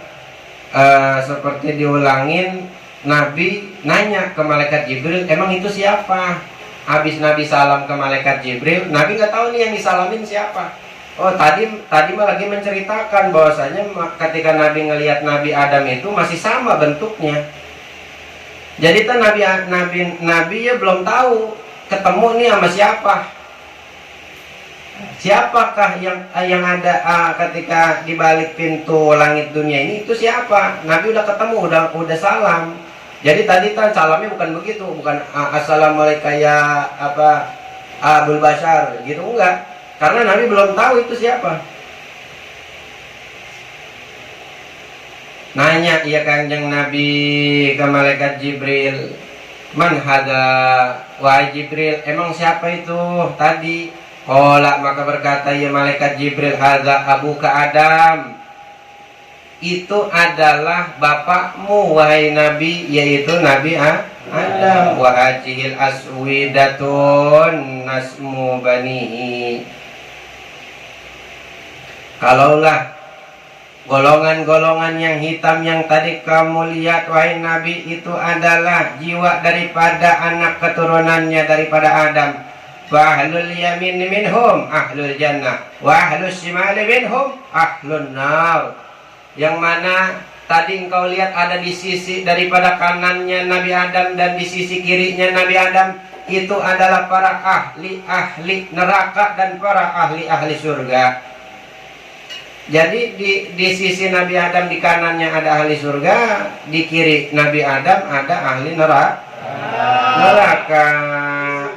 seperti diulangin. Nabi nanya ke malaikat Jibril, emang itu siapa? Habis Nabi salam ke malaikat Jibril, Nabi nggak tahu nih yang disalamin siapa. Oh, tadi mah lagi menceritakan bahwasanya ketika Nabi ngelihat Nabi Adam itu masih sama bentuknya. Jadi kan Nabi ya belum tahu ketemu nih sama siapa. Siapakah yang ada ketika di balik pintu langit dunia ini, itu siapa? Nabi udah ketemu, udah salam. Jadi tadi kan salamnya bukan begitu, bukan assalamualaikum ya Abul Bashar gitu, enggak. Karena Nabi belum tahu itu siapa. Nanya ya Kanjeng Nabi ke malaikat Jibril, man hadza, wahai Jibril, emang siapa itu tadi? Qala, maka berkata ya malaikat Jibril, hadza abuka Adam, itu adalah bapakmu wahai Nabi, yaitu Nabi Adam. Wa ajihil aswidatun nasmu banihi, kalaulah golongan-golongan yang hitam yang tadi kamu lihat wahai Nabi, itu adalah jiwa daripada anak keturunannya daripada Adam. Wa ahlul yamin minhum ahlul jannah, wa ahlus shimali minhum ahlun nar. Yang mana tadi engkau lihat ada di sisi daripada kanannya Nabi Adam dan di sisi kirinya Nabi Adam, itu adalah para ahli neraka dan para ahli surga. Jadi di sisi Nabi Adam di kanannya ada ahli surga, di kiri Nabi Adam ada ahli neraka.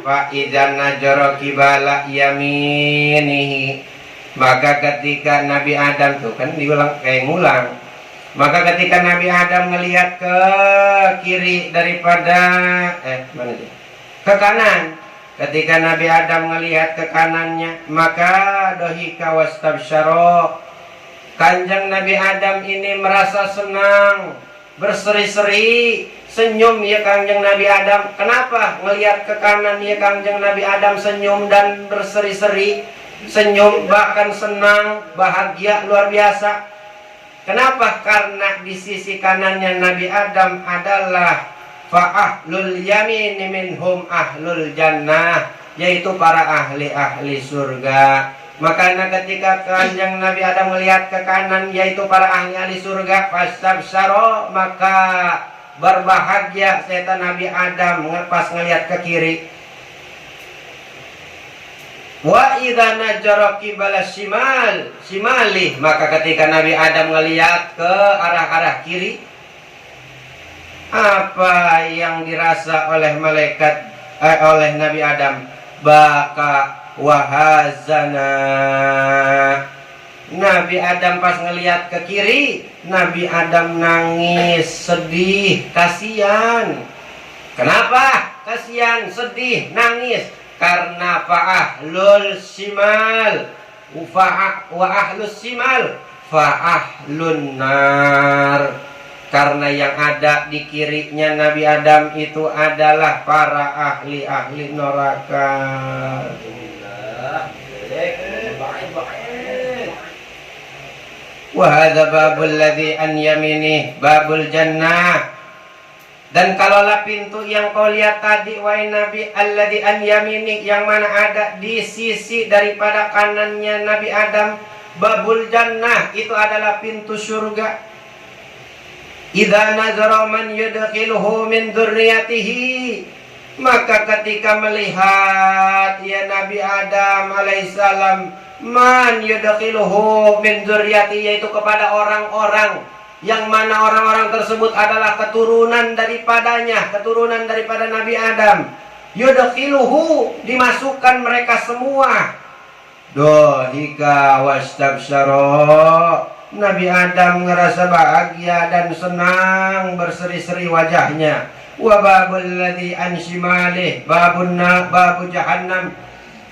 Fa idzan najara qibala yaminihi, maka ketika Nabi Adam tuh kan diulang kayak ngulang. Maka ketika Nabi Adam ngelihat ke kiri daripada mana sih? Ke kanan. Ketika Nabi Adam ngelihat ke kanannya, maka dohika wastabsyara, Kanjeng Nabi Adam ini merasa senang, berseri-seri, senyum ya Kanjeng Nabi Adam. Kenapa? Ngelihat ke kanan ya Kanjeng Nabi Adam senyum dan berseri-seri, senyum bahkan senang, bahagia luar biasa. Kenapa? Karena di sisi kanannya Nabi Adam adalah fa'ahlul yamin minhum ahlul jannah, yaitu para ahli-ahli surga. Makanya ketika Kanjeng Nabi Adam melihat ke kanan, yaitu para ahli-ahli surga, fastabsyara, maka berbahagia setan Nabi Adam pas ngelihat ke kiri. Wa idza najara qibala shimali, maka ketika Nabi Adam melihat ke arah-arah kiri, apa yang dirasa oleh malaikat oleh Nabi Adam? Baka wahazana. Nabi Adam pas ngelihat ke kiri, Nabi Adam nangis, sedih, kasihan. Kenapa? Kasihan, sedih, nangis. Karena fa'ahlul simal wa ahlus simal fa'ahlun nar. Karena yang ada di kirinya Nabi Adam itu adalah para ahli-ahli neraka. Wa hadza babul ladzi an yamini babul jannah. Dan kalaulah pintu yang kau lihat tadi wahai Nabi, alladzi an yamini, yang mana ada di sisi daripada kanannya Nabi Adam, babul jannah, itu adalah pintu surga. Idza nazara man yudkhiluhu min dzurriyyatihi, maka ketika melihat ya Nabi Adam alaihissalam, man yudkhiluhu min dzurriyyatihi, yaitu kepada orang-orang yang mana orang-orang tersebut adalah keturunan daripadanya, keturunan daripada Nabi Adam. Yudkhiluhu, dimasukkan mereka semua. Dohika wastabsyara, Nabi Adam ngerasa bahagia dan senang, berseri-seri wajahnya. Wa babul ladzi an shimalih babu jahannam.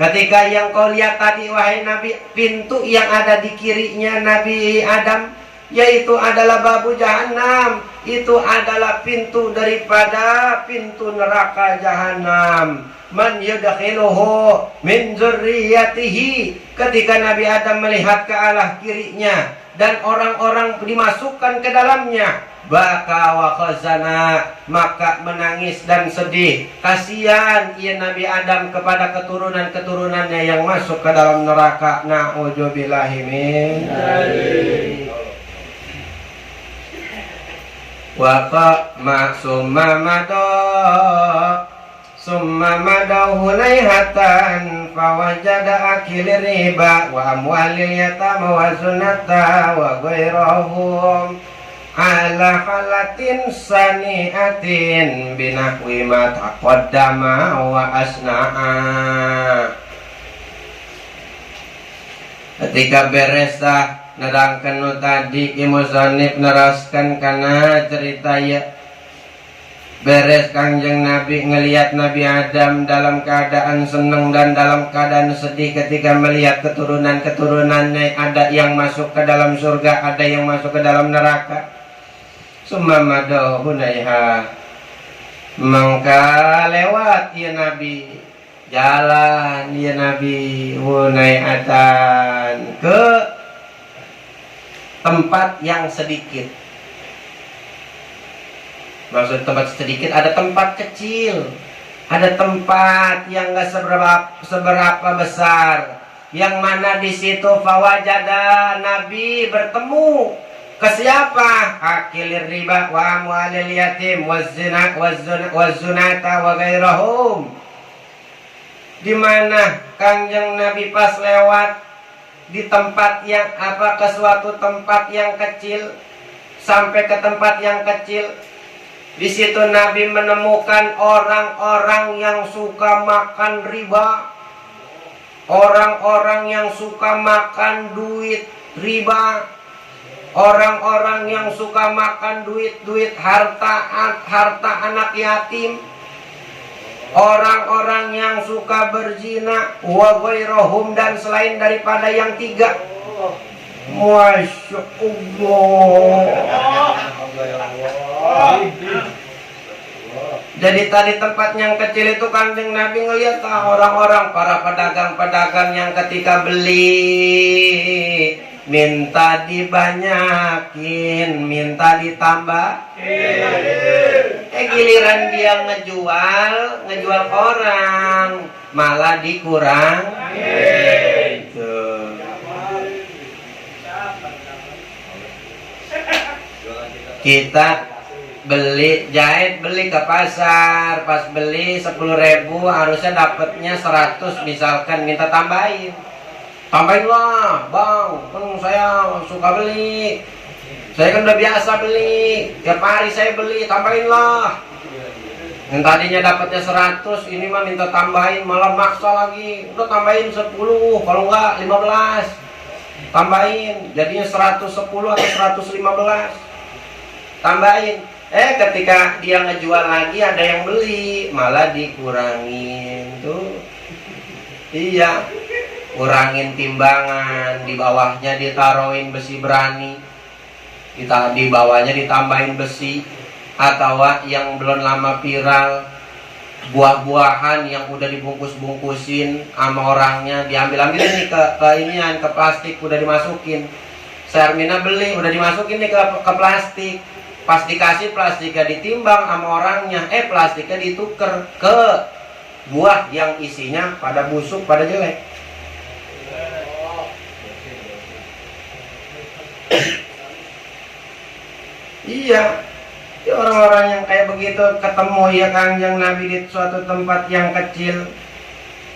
Ketika yang kau lihat tadi wahai Nabi, pintu yang ada di kirinya Nabi Adam, yaitu adalah babu jahannam, itu adalah pintu daripada pintu neraka jahannam. Man yudkhiluhu min dzurriyyatihi, ketika Nabi Adam melihat ke arah kirinya dan orang-orang dimasukkan ke dalamnya, baka wa khazana, maka menangis dan sedih, kasihan ia Nabi Adam kepada keturunan-keturunannya yang masuk ke dalam neraka. Na'udzubillahi min dzalik. Waqa ma summa mada hunaihatan fawajada akil riba wa amwalil yatama wa sunata wa ghairahum ala halatin saniatin binahwi ma taqaddama wa asna'a. Ketika beres nerangkan nu tadi imusonib neraskan karena cerita ya beres Kanjeng Nabi ngelihat Nabi Adam dalam keadaan senang dan dalam keadaan sedih ketika melihat keturunan-keturunannya, ada yang masuk ke dalam surga, ada yang masuk ke dalam neraka. Sumamado hunaiha, maka lewat ya Nabi, jalan ya Nabi hunaiatan ke tempat yang sedikit. Maksud tempat sedikit, ada tempat kecil, ada tempat yang gak seberapa besar, yang mana di situ fawajada, Nabi bertemu ke siapa? Akilir riba wa amwalil yatim wazunata wa ghairahum. Di mana Kanjeng Nabi pas lewat di tempat yang ke suatu tempat yang kecil, sampai ke tempat yang kecil, di situ Nabi menemukan orang-orang yang suka makan riba, orang-orang yang suka makan duit riba, orang-orang yang suka makan duit harta anak yatim, orang-orang yang suka berzina, wa ghairahum, dan selain daripada yang tiga. Masya Allah. Jadi tadi tempat yang kecil itu Kanjeng Nabi ngelihat orang-orang para pedagang-pedagang yang ketika beli minta dibanyakin, minta ditambah. Giliran dia ngejual ke orang malah dikurang. Kita beli jahit, beli ke pasar, pas beli 10.000 harusnya dapatnya 100, misalkan minta tambahin lah bang, kan saya suka beli, saya kan udah biasa beli tiap hari, saya beli, tambahin lah. Yang tadinya dapatnya 100, ini mah minta tambahin, malah maksa lagi, udah tambahin 10, kalau enggak 15, tambahin jadinya 110 atau 115, tambahin. Ketika dia ngejual lagi ada yang beli, malah dikurangin tuh. Iya, kurangin timbangan, di bawahnya ditaruhin besi berani, di bawahnya ditambahin besi. Atau yang belum lama viral, buah-buahan yang udah dibungkus-bungkusin sama orangnya, diambil-ambil nih ke plastik, udah dimasukin. Sermina beli, udah dimasukin nih ke plastik. Pas dikasih plastiknya ditimbang sama orangnya, plastiknya dituker ke buah yang isinya pada busuk, pada jelek. Iya, orang-orang yang kayak begitu ketemu ya Kanjeng Nabi di suatu tempat yang kecil.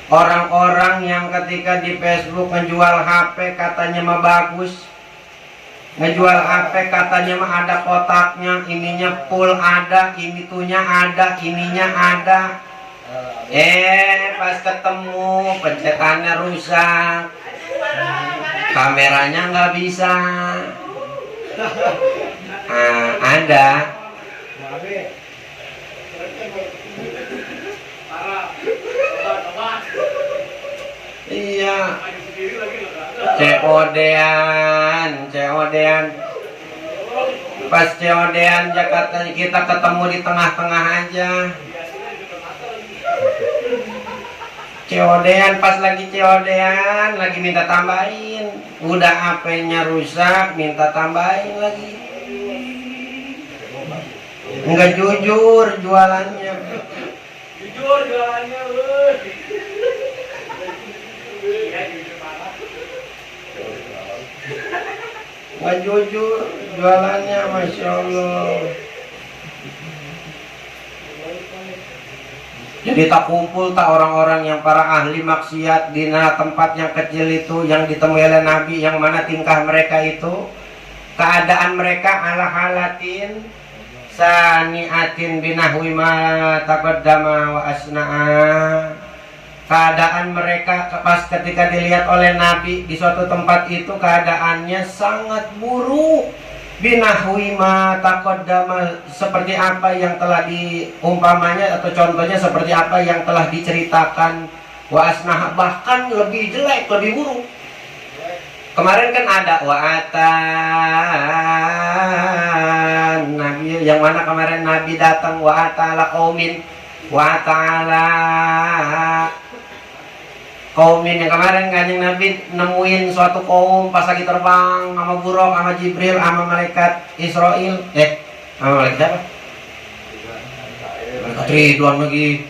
Orang-orang yang ketika di Facebook ngejual HP katanya mah bagus, ngejual HP katanya mah ada kotaknya, ininya full ada, ininya ada, ininya ada. Pas ketemu pencetannya rusak, kameranya nggak bisa. Ada. Iya. COD-an. Pas COD-an Jakarta kita ketemu di tengah-tengah aja. COD-an, pas lagi COD-an lagi minta tambahin, udah HP-nya rusak minta tambahin lagi. Enggak jujur jualannya. Jujur jualannya, nggak jujur jualannya, Masya Allah. Jadi tak kumpul tak orang-orang yang para ahli maksiat di tempat yang kecil itu yang ditemui oleh Nabi, yang mana tingkah mereka itu, keadaan mereka ala halatin saniatin binahwi ma taqaddama wa asna'a. Keadaan mereka pas ketika dilihat oleh Nabi di suatu tempat itu keadaannya sangat buruk. Binahwi ma taqaddama, seperti apa yang telah diumpamanya atau contohnya seperti apa yang telah diceritakan. Wa asnaha, bahkan lebih jelek, lebih buruk. Kemarin kan ada wa'atan Nabi, yang mana kemarin Nabi datang wa'atala qaumin, wa'atala qaumin, yang kemarin Kanjeng Nabi nemuin suatu kaum pas lagi terbang sama buruk, sama Jibril, sama malaikat Israel, sama malaikat apa? Malaikat Ridwan lagi,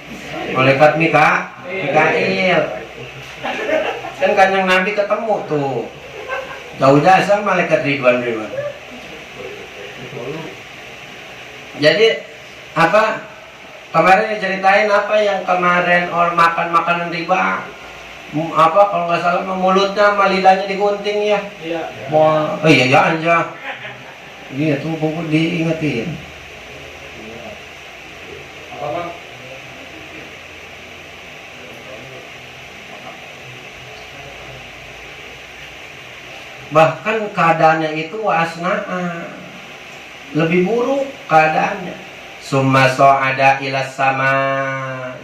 malaikat Mikail. Kan Kanjeng Nabi ketemu tuh, jauh dasar malaikat Ridwan. Jadi apa? Kemarin diceritain apa yang kemarin makan makanan riba. Apa kalau nggak salah mulutnya sama lidahnya digunting ya. Iya. Wah, iya aja. Iya tuh buku diingetin. Apa bang? Bahkan keadaannya itu wasna'a, lebih buruk keadaannya. Summa so'ada ilas sama.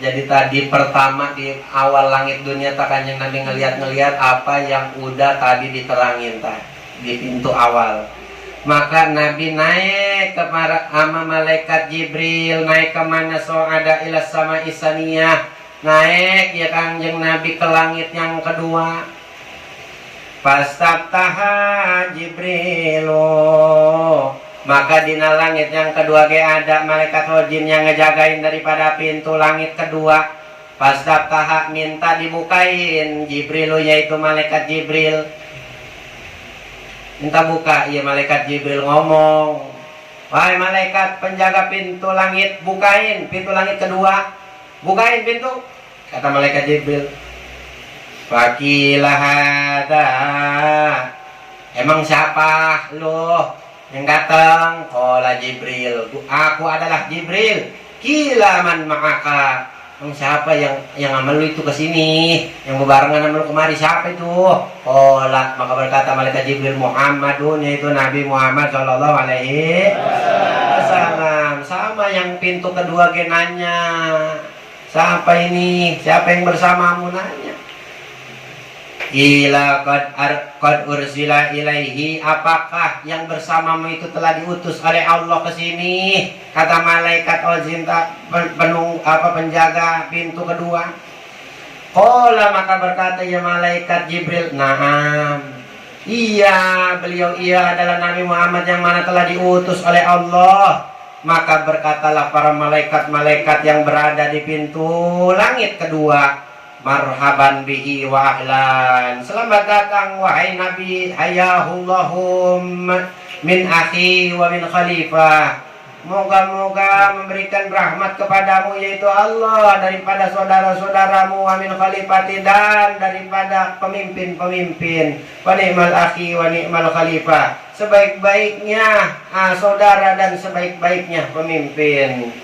Jadi tadi pertama di awal langit dunia tak Kanjeng Nabi ngeliat apa yang udah tadi diterangin tadi. di pintu awal. Maka Nabi naik ke sama malaikat Jibril, naik ke mana ada ila sama isaniyah, naik ya Kangjeng Nabi ke langit yang kedua. Fastaftaha Jibrilu, maka di langit yang kedua ada malaikat jin yang ngejagain daripada pintu langit kedua. Fastaftaha, minta dibukain Jibrilu, yaitu malaikat Jibril. Minta buka, iya malaikat Jibril ngomong, wahai malaikat penjaga pintu langit, bukain pintu langit kedua, bukain pintu. Kata malaikat Jibril, fakilah hada, emang siapa lo yang datang? Qala Jibril, aku adalah Jibril. Kila man ma'aka, siapa yang amal lu itu kesini, yang bebarengan sama lu kemari, siapa itu? Qala, maka berkata malaikat Jibril, Muhammadun, yaitu Nabi Muhammad sallallahu alaihi wasallam. Sama yang pintu kedua genanya, siapa ini, siapa yang bersamamu, nanya. Ila qad ursila ilaihi, apakah yang bersamamu itu telah diutus oleh Allah ke sini? Kata malaikat Al-Zinta, penjaga pintu kedua. Qala, maka berkata ya malaikat Jibril, na'am, iya, beliau iya adalah Nabi Muhammad yang mana telah diutus oleh Allah. Maka berkatalah para malaikat-malaikat yang berada di pintu langit kedua, marhaban bihi wa ahlan, selamat datang wahai Nabi, hayahullahum min akhi wa min khalifah, moga-moga memberikan rahmat kepadamu yaitu Allah, daripada saudara-saudaramu, wa min khalifati, dan daripada pemimpin-pemimpin. Wa ni'mal akhi wa ni'mal khalifah, sebaik-baiknya saudara dan sebaik-baiknya pemimpin.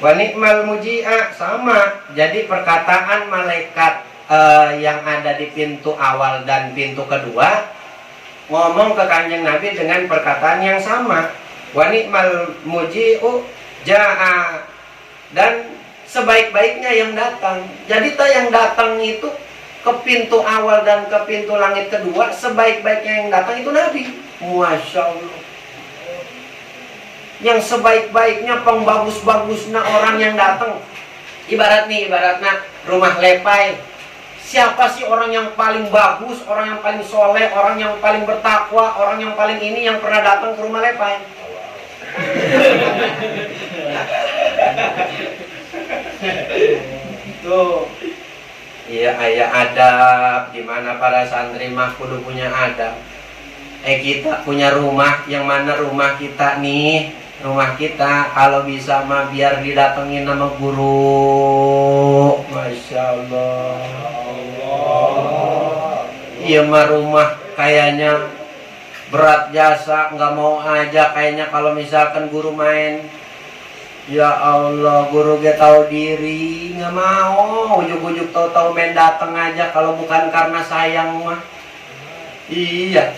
Wa ni'mal muji'a, sama. Jadi perkataan malaikat yang ada di pintu awal dan pintu kedua ngomong ke Kanjeng Nabi dengan perkataan yang sama. Wa ni'mal muji'u ja'a, dan sebaik-baiknya yang datang. Jadi yang datang itu ke pintu awal dan ke pintu langit kedua, sebaik-baiknya yang datang itu Nabi. Masya Allah. Yang sebaik-baiknya, pengbagus-bagusnya orang yang datang. Ibaratnya rumah lepai. Siapa sih orang yang paling bagus, orang yang paling soleh, orang yang paling bertakwa, orang yang paling ini yang pernah datang ke rumah lepai? Tuh. Iya, ayah adab. Gimana para santri mah kudu punya adab. Kita punya rumah, yang mana rumah kita nih, rumah kita kalau bisa mah biar didatengin sama guru. Masya Allah. Iya mah rumah kayaknya berat jasa, nggak mau aja kayaknya kalau misalkan guru main. Ya Allah, guru gak tahu diri, nggak mau. Ujuk-ujuk tahu-tahu main datang aja, kalau bukan karena sayang mah. Iya.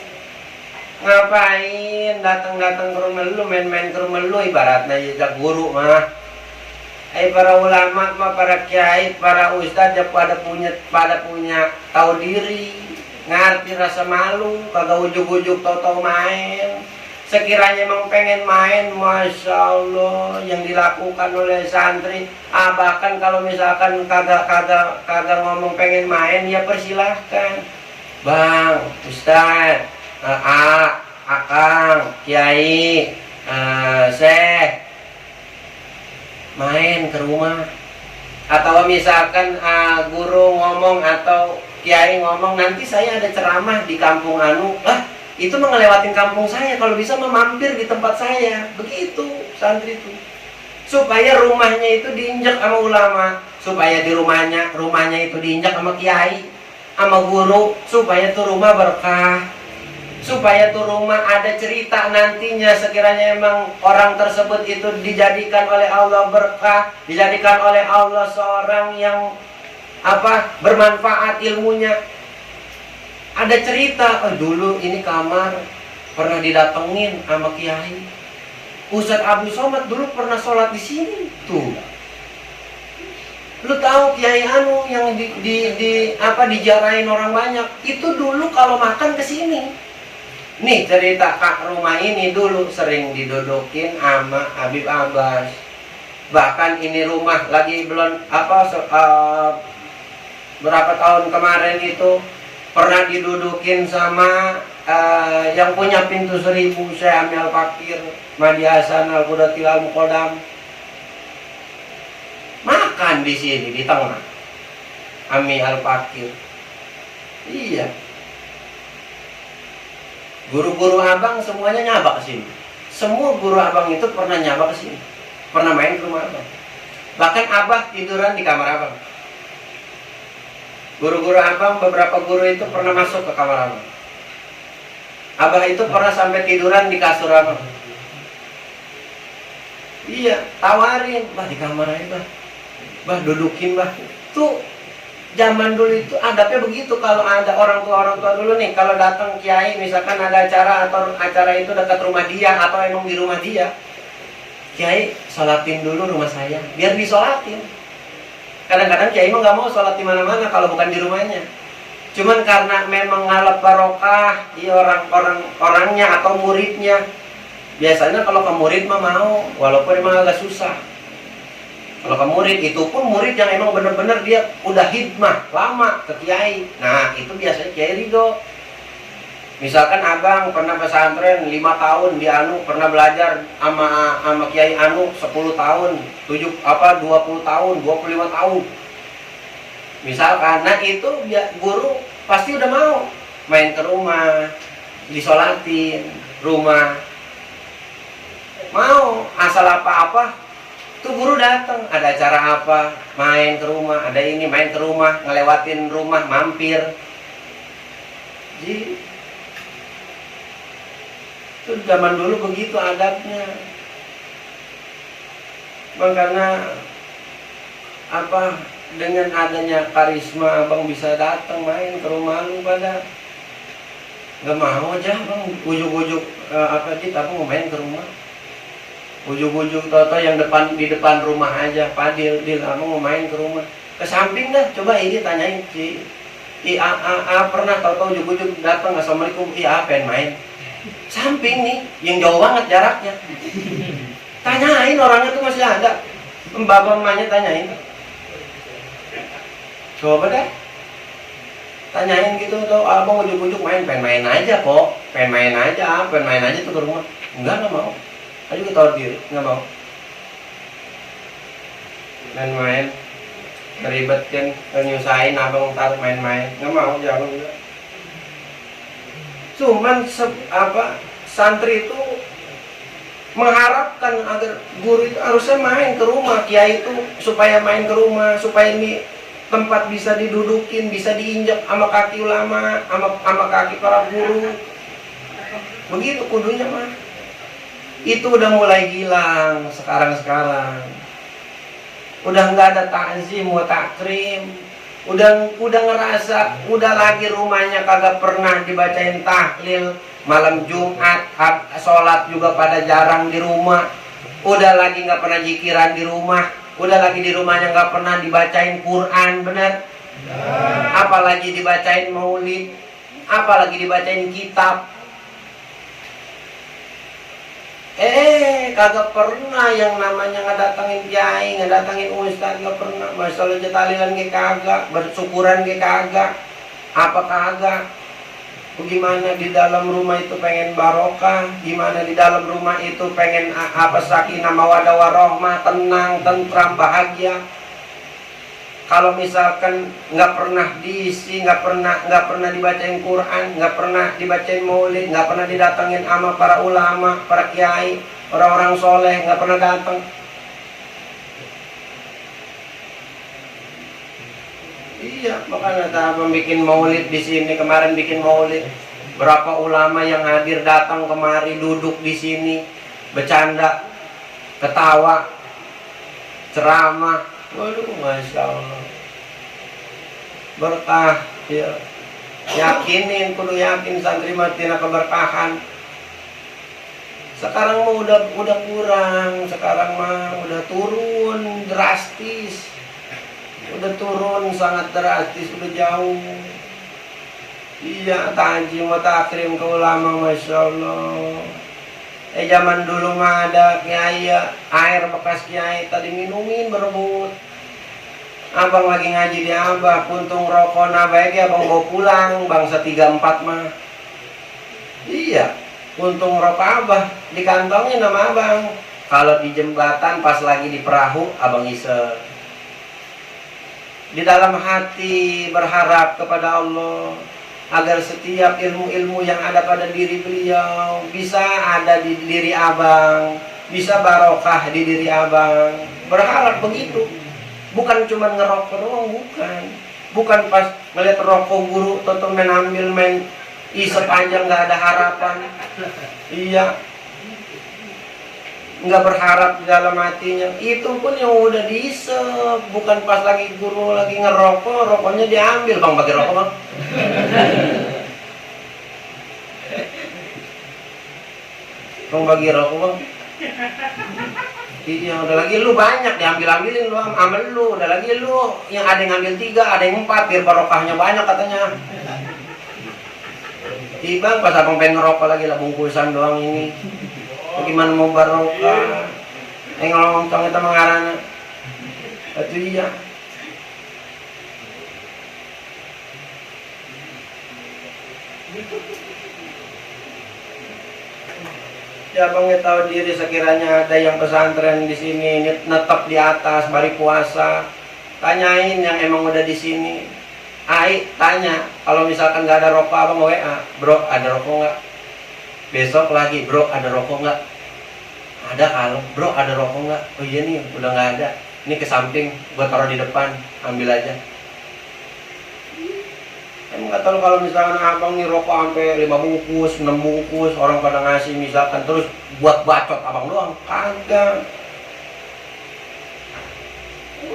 Ngapain datang-datang ke rumah lu, main-main ke rumah lu, ibaratnya ya guru mah. Para ulama mah, para kiai, para ustadz ya pada punya tahu diri, ngerti rasa malu, kagak ujuk-ujuk tahu-tahu main. Sekiranya emang pengen main, Masya Allah, yang dilakukan oleh santri, bahkan kalau misalkan kagak ngomong pengen main, ya persilahkan. Bang, ustadz, akang, kiai, syekh, main ke rumah. Atau misalkan guru ngomong atau kiai ngomong, nanti saya ada ceramah di kampung anu, itu mengelewatin kampung saya, kalau bisa mampir di tempat saya. Begitu santri itu, supaya rumahnya itu diinjak sama ulama, supaya di rumahnya itu diinjak sama kiai, sama guru, supaya tuh rumah berkah, supaya tuh rumah ada cerita nantinya. Sekiranya emang orang tersebut itu dijadikan oleh Allah berkah, dijadikan oleh Allah seorang yang bermanfaat ilmunya, ada cerita, dulu ini kamar pernah didatengin sama kiai, Ustadz Abu Somad dulu pernah sholat di sini tuh. Lu tahu Kiai Anu yang dijarain orang banyak itu dulu kalau makan ke sini. Nih cerita kak rumah ini dulu sering didudukin sama Habib Abbas. Bahkan ini rumah lagi belum berapa tahun kemarin itu pernah didudukin sama yang punya pintu 1000 Syekh Amil Fakir Mahdi Hasan Al-Qudatil Al-Muqaddam. Makan di sini di tengah Ami Al-Fakir. Iya. Guru-guru abang semuanya nyabak ke sini. Semua guru abang itu pernah nyabak ke sini. Pernah main ke rumah abang. Bahkan abah tiduran di kamar abang. Guru-guru abang, beberapa guru itu pernah masuk ke kamar abang. Abah itu pernah sampai tiduran di kasur abang. Iya, tawarin, bah di kamar aja bah. Bah dudukin bah. Tuh zaman dulu itu adabnya begitu. Kalau ada orang tua dulu nih, kalau datang kiai misalkan ada acara atau acara itu dekat rumah dia atau emang di rumah dia, kiai sholatin dulu rumah saya biar disolatin. Kadang-kadang kiai mah nggak mau sholat di mana-mana kalau bukan di rumahnya. Cuman karena memang ngalap barokah di orangnya atau muridnya. Biasanya kalau ke murid mah mau, walaupun emang agak susah. Kalau ke murid, itu pun murid yang emang bener-bener dia udah hidmah lama ke kiai. Nah itu biasanya kiai ridho. Misalkan abang pernah pesantren 5 tahun di Anu, pernah belajar sama kiai Anu 10 tahun, 20 tahun, 25 tahun. Misalkan, nah itu guru pasti udah mau main ke rumah, disolatin rumah. Mau asal apa-apa tuh guru datang, ada acara apa, main ke rumah, ada ini main ke rumah, ngelewatin rumah, mampir. Jadi itu zaman dulu begitu adabnya. Karena dengan adanya karisma abang bisa datang main ke rumah lu pada nggak mau aja bang, ujuk-ujuk kita mau main ke rumah. Ujuk-ujuk toto yang di depan rumah aja, Padil, abang mau main ke rumah. Ke samping dah, coba ini tanyain si pernah toto ujuk-ujuk datang, assalamualaikum, pengen main. Samping nih, yang jauh banget jaraknya. Tanyain orangnya tuh masih ada. Mbak-mbaknya tanyain. Coba deh. Tanyain gitu tuh, abang ujuk-ujuk pengen main aja kok. Pengen main aja tuh ke rumah. Enggak mau. Ayo kita tahu diri, nggak mau. Main-main, ribetkan, nyusahin abang taruh main-main, nggak mau, jangan juga. Cuman santri itu mengharapkan agar guru itu harusnya main ke rumah, kiai itu supaya main ke rumah, supaya ini tempat bisa didudukin, bisa diinjak sama kaki ulama, sama kaki para guru. Begitu kudunya mah. Itu udah mulai hilang sekarang. Udah nggak ada takzim, mau takrim. Udah ngerasa, udah lagi rumahnya kagak pernah dibacain tahlil. Malam Jumat, sholat juga pada jarang di rumah. Udah lagi nggak pernah jikiran di rumah. Udah lagi di rumahnya nggak pernah dibacain Quran, bener? Apalagi dibacain maulid, apalagi dibacain kitab. Kagak pernah yang namanya ngedatengin kiai, ngedatengin ustaz, nggak pernah. Masalah tahlilan ke kagak, bersyukuran ke kagak, apa kagak. Gimana di dalam rumah itu pengen barokah, gimana di dalam rumah itu pengen sakinah mawaddah warahmah, tenang, tentram, bahagia. Kalau misalkan nggak pernah diisi, nggak pernah dibacain Quran, nggak pernah dibacain maulid, nggak pernah didatengin sama para ulama, para kiai, orang-orang soleh, nggak pernah datang. Iya, makanya abang bikin maulid di sini, kemarin bikin maulid. Berapa ulama yang hadir datang kemari, duduk di sini, bercanda, ketawa, ceramah. Waduh, masya Allah, berkah ya. Yakinin, kudu yakin santri matina keberkahan. Sekarang mah udah kurang, sekarang mah udah turun drastis. udah turun sangat drastis, udah jauh. Iya, tajim wa takrim ke ulama, Masya Allah. Zaman dulu mah ada kiai, air bekas kiai tadi minumin berebut. Abang lagi ngaji di Abah, puntung rokok nabaik abang bawa pulang, bangsa 3-4 mah. Iya, puntung rokok Abah dikantongin sama abang. Kalau di jembatan pas lagi di perahu, abang ise. Di dalam hati berharap kepada Allah agar setiap ilmu-ilmu yang ada pada diri beliau bisa ada di diri abang, bisa barokah di diri abang. Berharap begitu, bukan cuma ngerokok doang, bukan pas ngeliat rokok guru toto menambil main sepanjang nggak ada harapan. Iya, nggak berharap di dalam hatinya. Itu pun yang udah diisep, bukan pas lagi guru lagi ngerokok, rokoknya diambil. Bang, bagi rokok bang. Bang, bagi rokok bang. Iya, udah lagi lu banyak diambil-ambilin lu, ambil lu. Udah lagi lu yang ada yang ngambil 3, ada yang 4, biar barokahnya banyak katanya. Bang, pas abang pengen ngerokok lagi lah, bungkusan doang ini. Bagaimana mau barokah? Ngomong tong itu mengarana. Itu iya. Ya bang, tahu diri sekiranya ada yang pesantren di sini netap di atas bari puasa. Tanyain yang emang udah di sini. Tanya, kalau misalkan nggak ada rokok abang WA, bro ada rokok nggak? Besok lagi, bro ada rokok nggak? Ada. Kalau bro ada rokok nggak? Oh iya nih, udah nggak ada. Ini ke samping, buat taruh di depan, ambil aja. Emang nggak tahu kalau misalkan abang nih rokok sampai 5 bungkus, 6 bungkus, orang pada ngasih misalkan, terus buat bacot abang doang, kagak.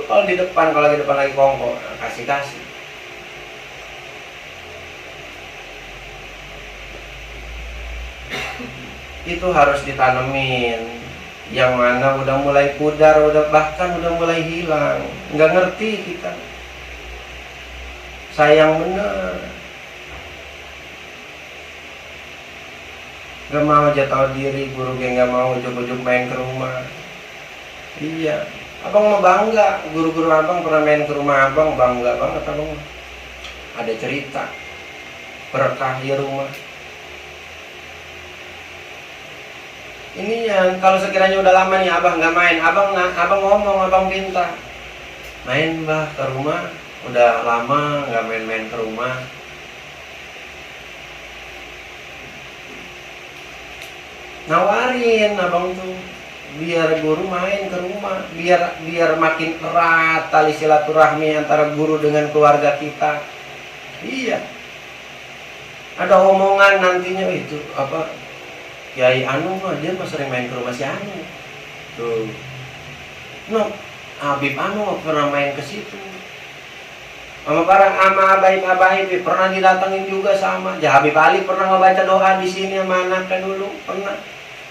Kalau di depan, kalau di depan lagi kongko, kasih. Itu harus ditanemin. Yang mana udah mulai pudar, bahkan udah mulai hilang, nggak ngerti kita. Sayang bener. Gak mau jatuh diri, guru gak mau ujuk-ujuk main ke rumah. Iya, abang mau bangga, guru-guru abang pernah main ke rumah abang, bangga banget abang. Ada cerita berkah di rumah. Ini yang kalau sekiranya udah lama nih abang nggak main, abang ngomong, abang minta main bah ke rumah. Udah lama nggak main-main ke rumah. Nawarin abang tuh biar guru main ke rumah, biar makin erat tali silaturahmi antara guru dengan keluarga kita. Iya. Ada omongan nantinya itu apa? Kiai Anu mah dia mah sering main ke rumah si Anu. Tuh. No, Habib Anu pernah main ke situ. Sama abaib pernah didatengin juga sama. Ya Habib Ali pernah ngebaca doa di sini sama anaknya dulu, pernah.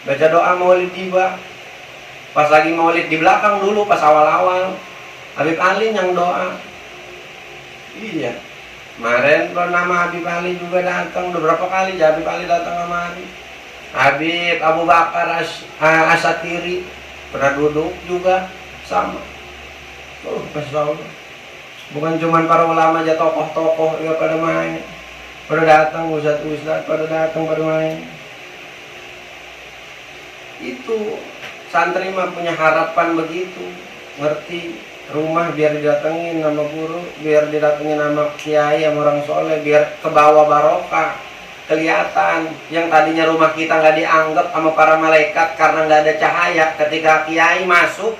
Baca doa Maulid tiba. Pas lagi Maulid di belakang dulu pas awal-awal. Habib Ali yang doa. Iya. Kemarin nama Habib Ali juga datang beberapa kali, Habib Ali datang kemari. Habib Abu Bakar Asatiri pernah duduk juga sama. Masya Allah. Bukan cuma para ulama aja, tokoh-tokoh juga pada main. Pada datang, ustadz pada datang pada main. Itu santri mah punya harapan begitu. Ngerti rumah biar didatengin nama guru, biar didatengin nama kiai sama orang soleh, biar ke bawah barokah. Kelihatan yang tadinya rumah kita nggak dianggap sama para malaikat karena nggak ada cahaya. Ketika kiai masuk,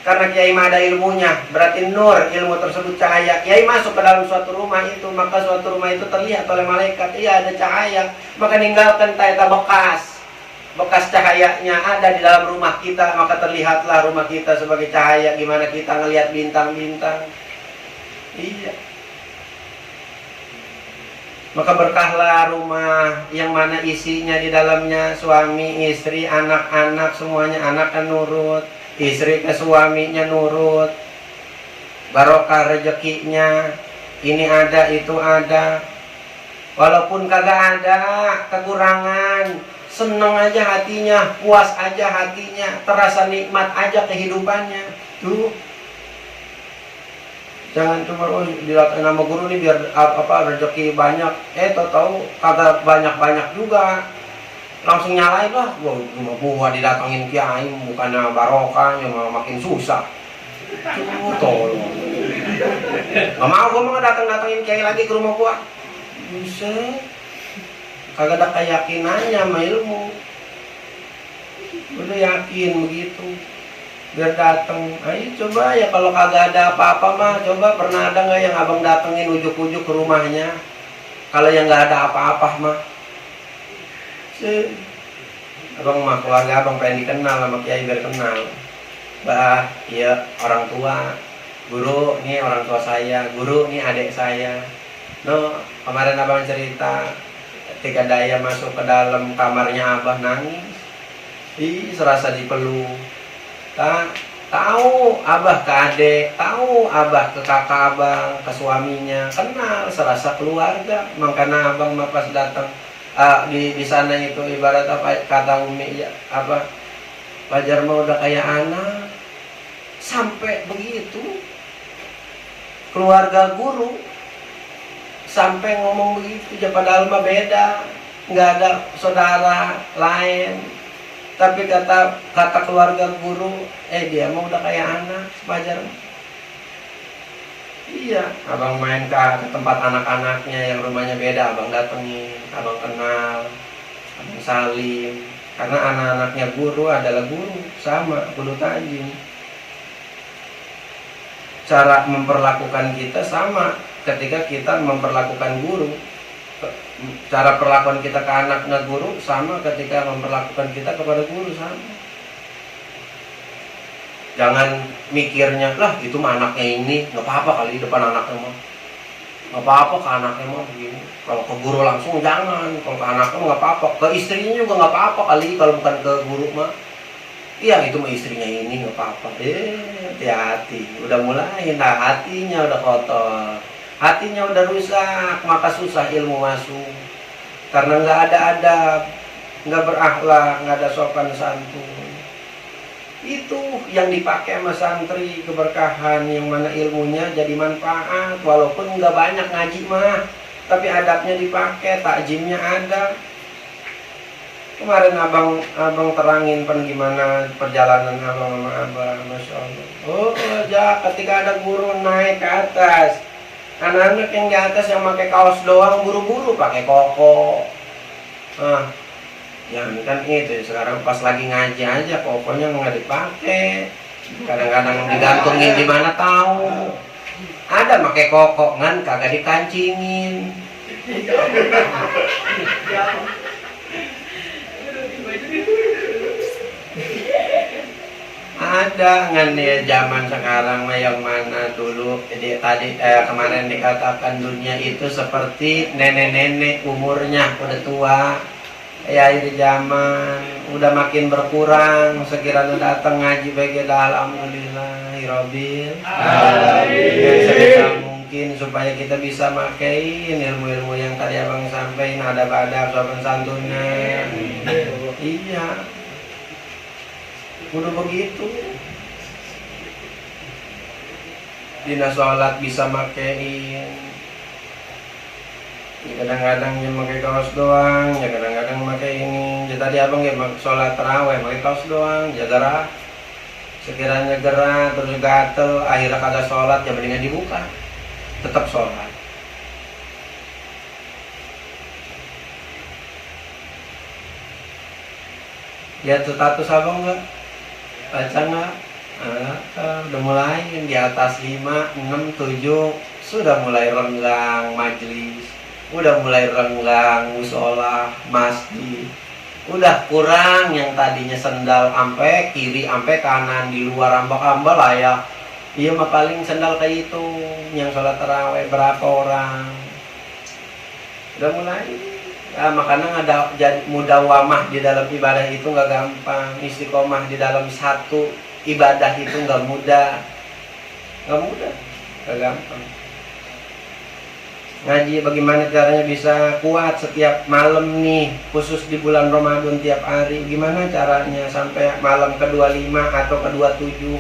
karena kiai mah ada ilmunya, berarti nur ilmu tersebut cahaya. Kiai masuk ke dalam suatu rumah itu, maka suatu rumah itu terlihat oleh malaikat. Iya ada cahaya, maka ninggalkan taeta bekas cahayanya ada di dalam rumah kita, maka terlihatlah rumah kita sebagai cahaya. Gimana kita ngelihat bintang-bintang? Iya. Maka berkahlah rumah yang mana isinya di dalamnya suami, istri, anak-anak semuanya. Anaknya nurut, istri ke suaminya nurut. barokah rezekinya, ini ada itu ada. Walaupun kagak ada kekurangan, seneng aja hatinya, puas aja hatinya, terasa nikmat aja kehidupannya. Tuh, jangan cuma dilihat nama guru nih biar rezeki banyak, tahu kagak banyak juga, langsung nyalain lah. Gua didatengin kiai bukannya barokah, malah makin susah. Tolong, nggak mau gua mau datengin kiai lagi ke rumah gua. Buset, kagak ada keyakinannya sama ilmu. Udah yakin begitu biar dateng. Ayo coba ya, kalau kagak ada apa-apa mah coba, pernah ada nggak yang abang datengin ujuk-ujuk ke rumahnya kalau yang nggak ada apa-apa mah? Abang mah keluarga abang pengen dikenal sama kiai biar kenal. Bah, iya orang tua, guru nih orang tua saya, guru nih adik saya. No, kemarin abang cerita ketika Daya masuk ke dalam kamarnya abah nangis. Serasa dipeluk. Tahu abah ke adik, tahu abah ke kakak abang, ke suaminya, kenal, serasa keluarga. Makanya abang mah pas datang di sana itu ibarat apa kata Umi ya, apa Fajar mah udah kayak anak. Sampai begitu keluarga guru sampai ngomong begitu, padahal mah beda, nggak ada saudara lain. Tapi kata keluarga guru, dia mah udah kayak anak Fajar. Iya, abang main ke tempat anak-anaknya yang rumahnya beda, abang datengin, abang kenal, abang salim. Karena anak-anaknya guru adalah guru, sama guru tajim. Cara memperlakukan kita sama ketika kita memperlakukan guru. Cara perlakuan kita ke anaknya guru sama ketika memperlakukan kita kepada guru sama. Jangan mikirnya, lah itu mah anaknya ini, nggak apa-apa kali depan anaknya mah. Nggak apa-apa ke anaknya mah begini. Kalau ke guru langsung jangan, kalau ke anaknya nggak apa-apa. Ke istrinya juga nggak apa-apa kali kalau bukan ke guru mah. Iya itu mah istrinya ini nggak apa-apa. Hati-hati, udah mulai, nah hatinya udah kotor. Hatinya udah rusak, maka susah ilmu masuk. Karena nggak ada adab, nggak berakhlak, nggak ada sopan santun. Itu yang dipakai sama santri, keberkahan, yang mana ilmunya jadi manfaat. Walaupun nggak banyak ngaji mah, tapi adabnya dipakai, takjimnya ada. Kemarin abang terangin gimana perjalanan abang sama abang, masya Allah. Oh ya, ketika ada guru naik ke atas, anak-anak yang di atas yang pakai kaos doang, buru-buru pakai koko. Ya kan itu sekarang pas lagi ngaji aja kokonya nggak dipakai. Kadang-kadang digantungin di mana tahu. Ada pakai koko kan kagak dikancingin. Ada ngan ya zaman sekarang mah yang mana dulu. Jadi tadi kemarin dikatakan dunia itu seperti nenek-nenek umurnya udah tua. Ya akhir zaman udah makin berkurang. Sekiranya datang ngaji bagi alhamdulillah Rabbil alamin. Sebisa mungkin supaya kita bisa makain ilmu-ilmu yang tadi abang sampaikan, adab-adab sopan santunnya. Iya, udah begitu. Dina sholat bisa makein. Ya kadang-kadang dia pakai kaos doang, ya kadang-kadang pakai ini. Ya tadi abang ya sholat tarawih pakai kaos doang, ya gerah. Sekiranya gerah terus gatel, akhirnya kagak sholat, ya mendingan dibuka. Tetap sholat. Lihat status abang nggak? Baca nggak? Udah mulai di atas 5, 6, 7 sudah mulai renggang majlis, udah mulai renggang musola, masjid. Udah kurang yang tadinya sendal ampe kiri ampe kanan, di luar ambak-ambak lah ya. Iya mah paling sendal kayak itu. Yang sholat tarawih berapa orang? Udah mulai. Ya, makanya ada mudawamah di dalam ibadah itu nggak gampang. Istiqomah di dalam satu ibadah itu nggak mudah, nggak mudah. Gak gampang. Ngaji bagaimana caranya bisa kuat setiap malam nih, khusus di bulan Ramadan tiap hari. Gimana caranya sampai malam ke-25 atau ke-27?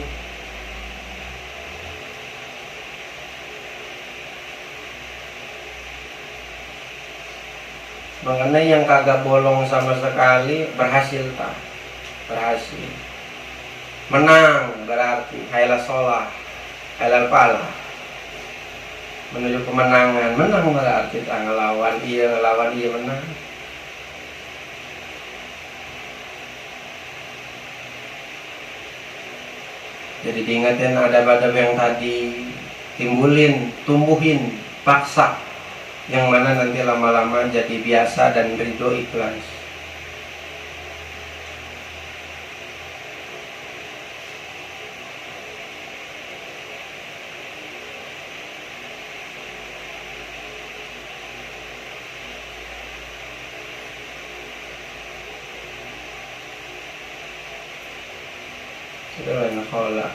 Mengenai yang kagak bolong sama sekali, berhasil tak? Berhasil. Menang berarti haila sholah, halal pala, menuju kemenangan. Menang berarti tak ngelawan iya menang. Jadi diingetin adab-adab yang tadi, tumbuhin, paksa, yang mana nanti lama-lama jadi biasa dan ridho ikhlas. Itu lain al-khola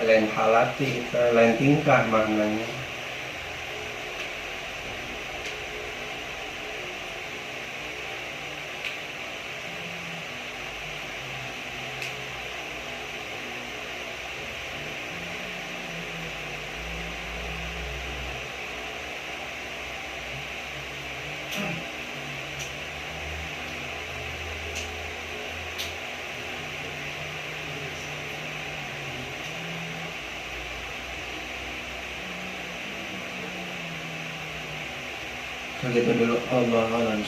lain halati, itu lain tingkah maknanya. Begitu dulu. Allah alam.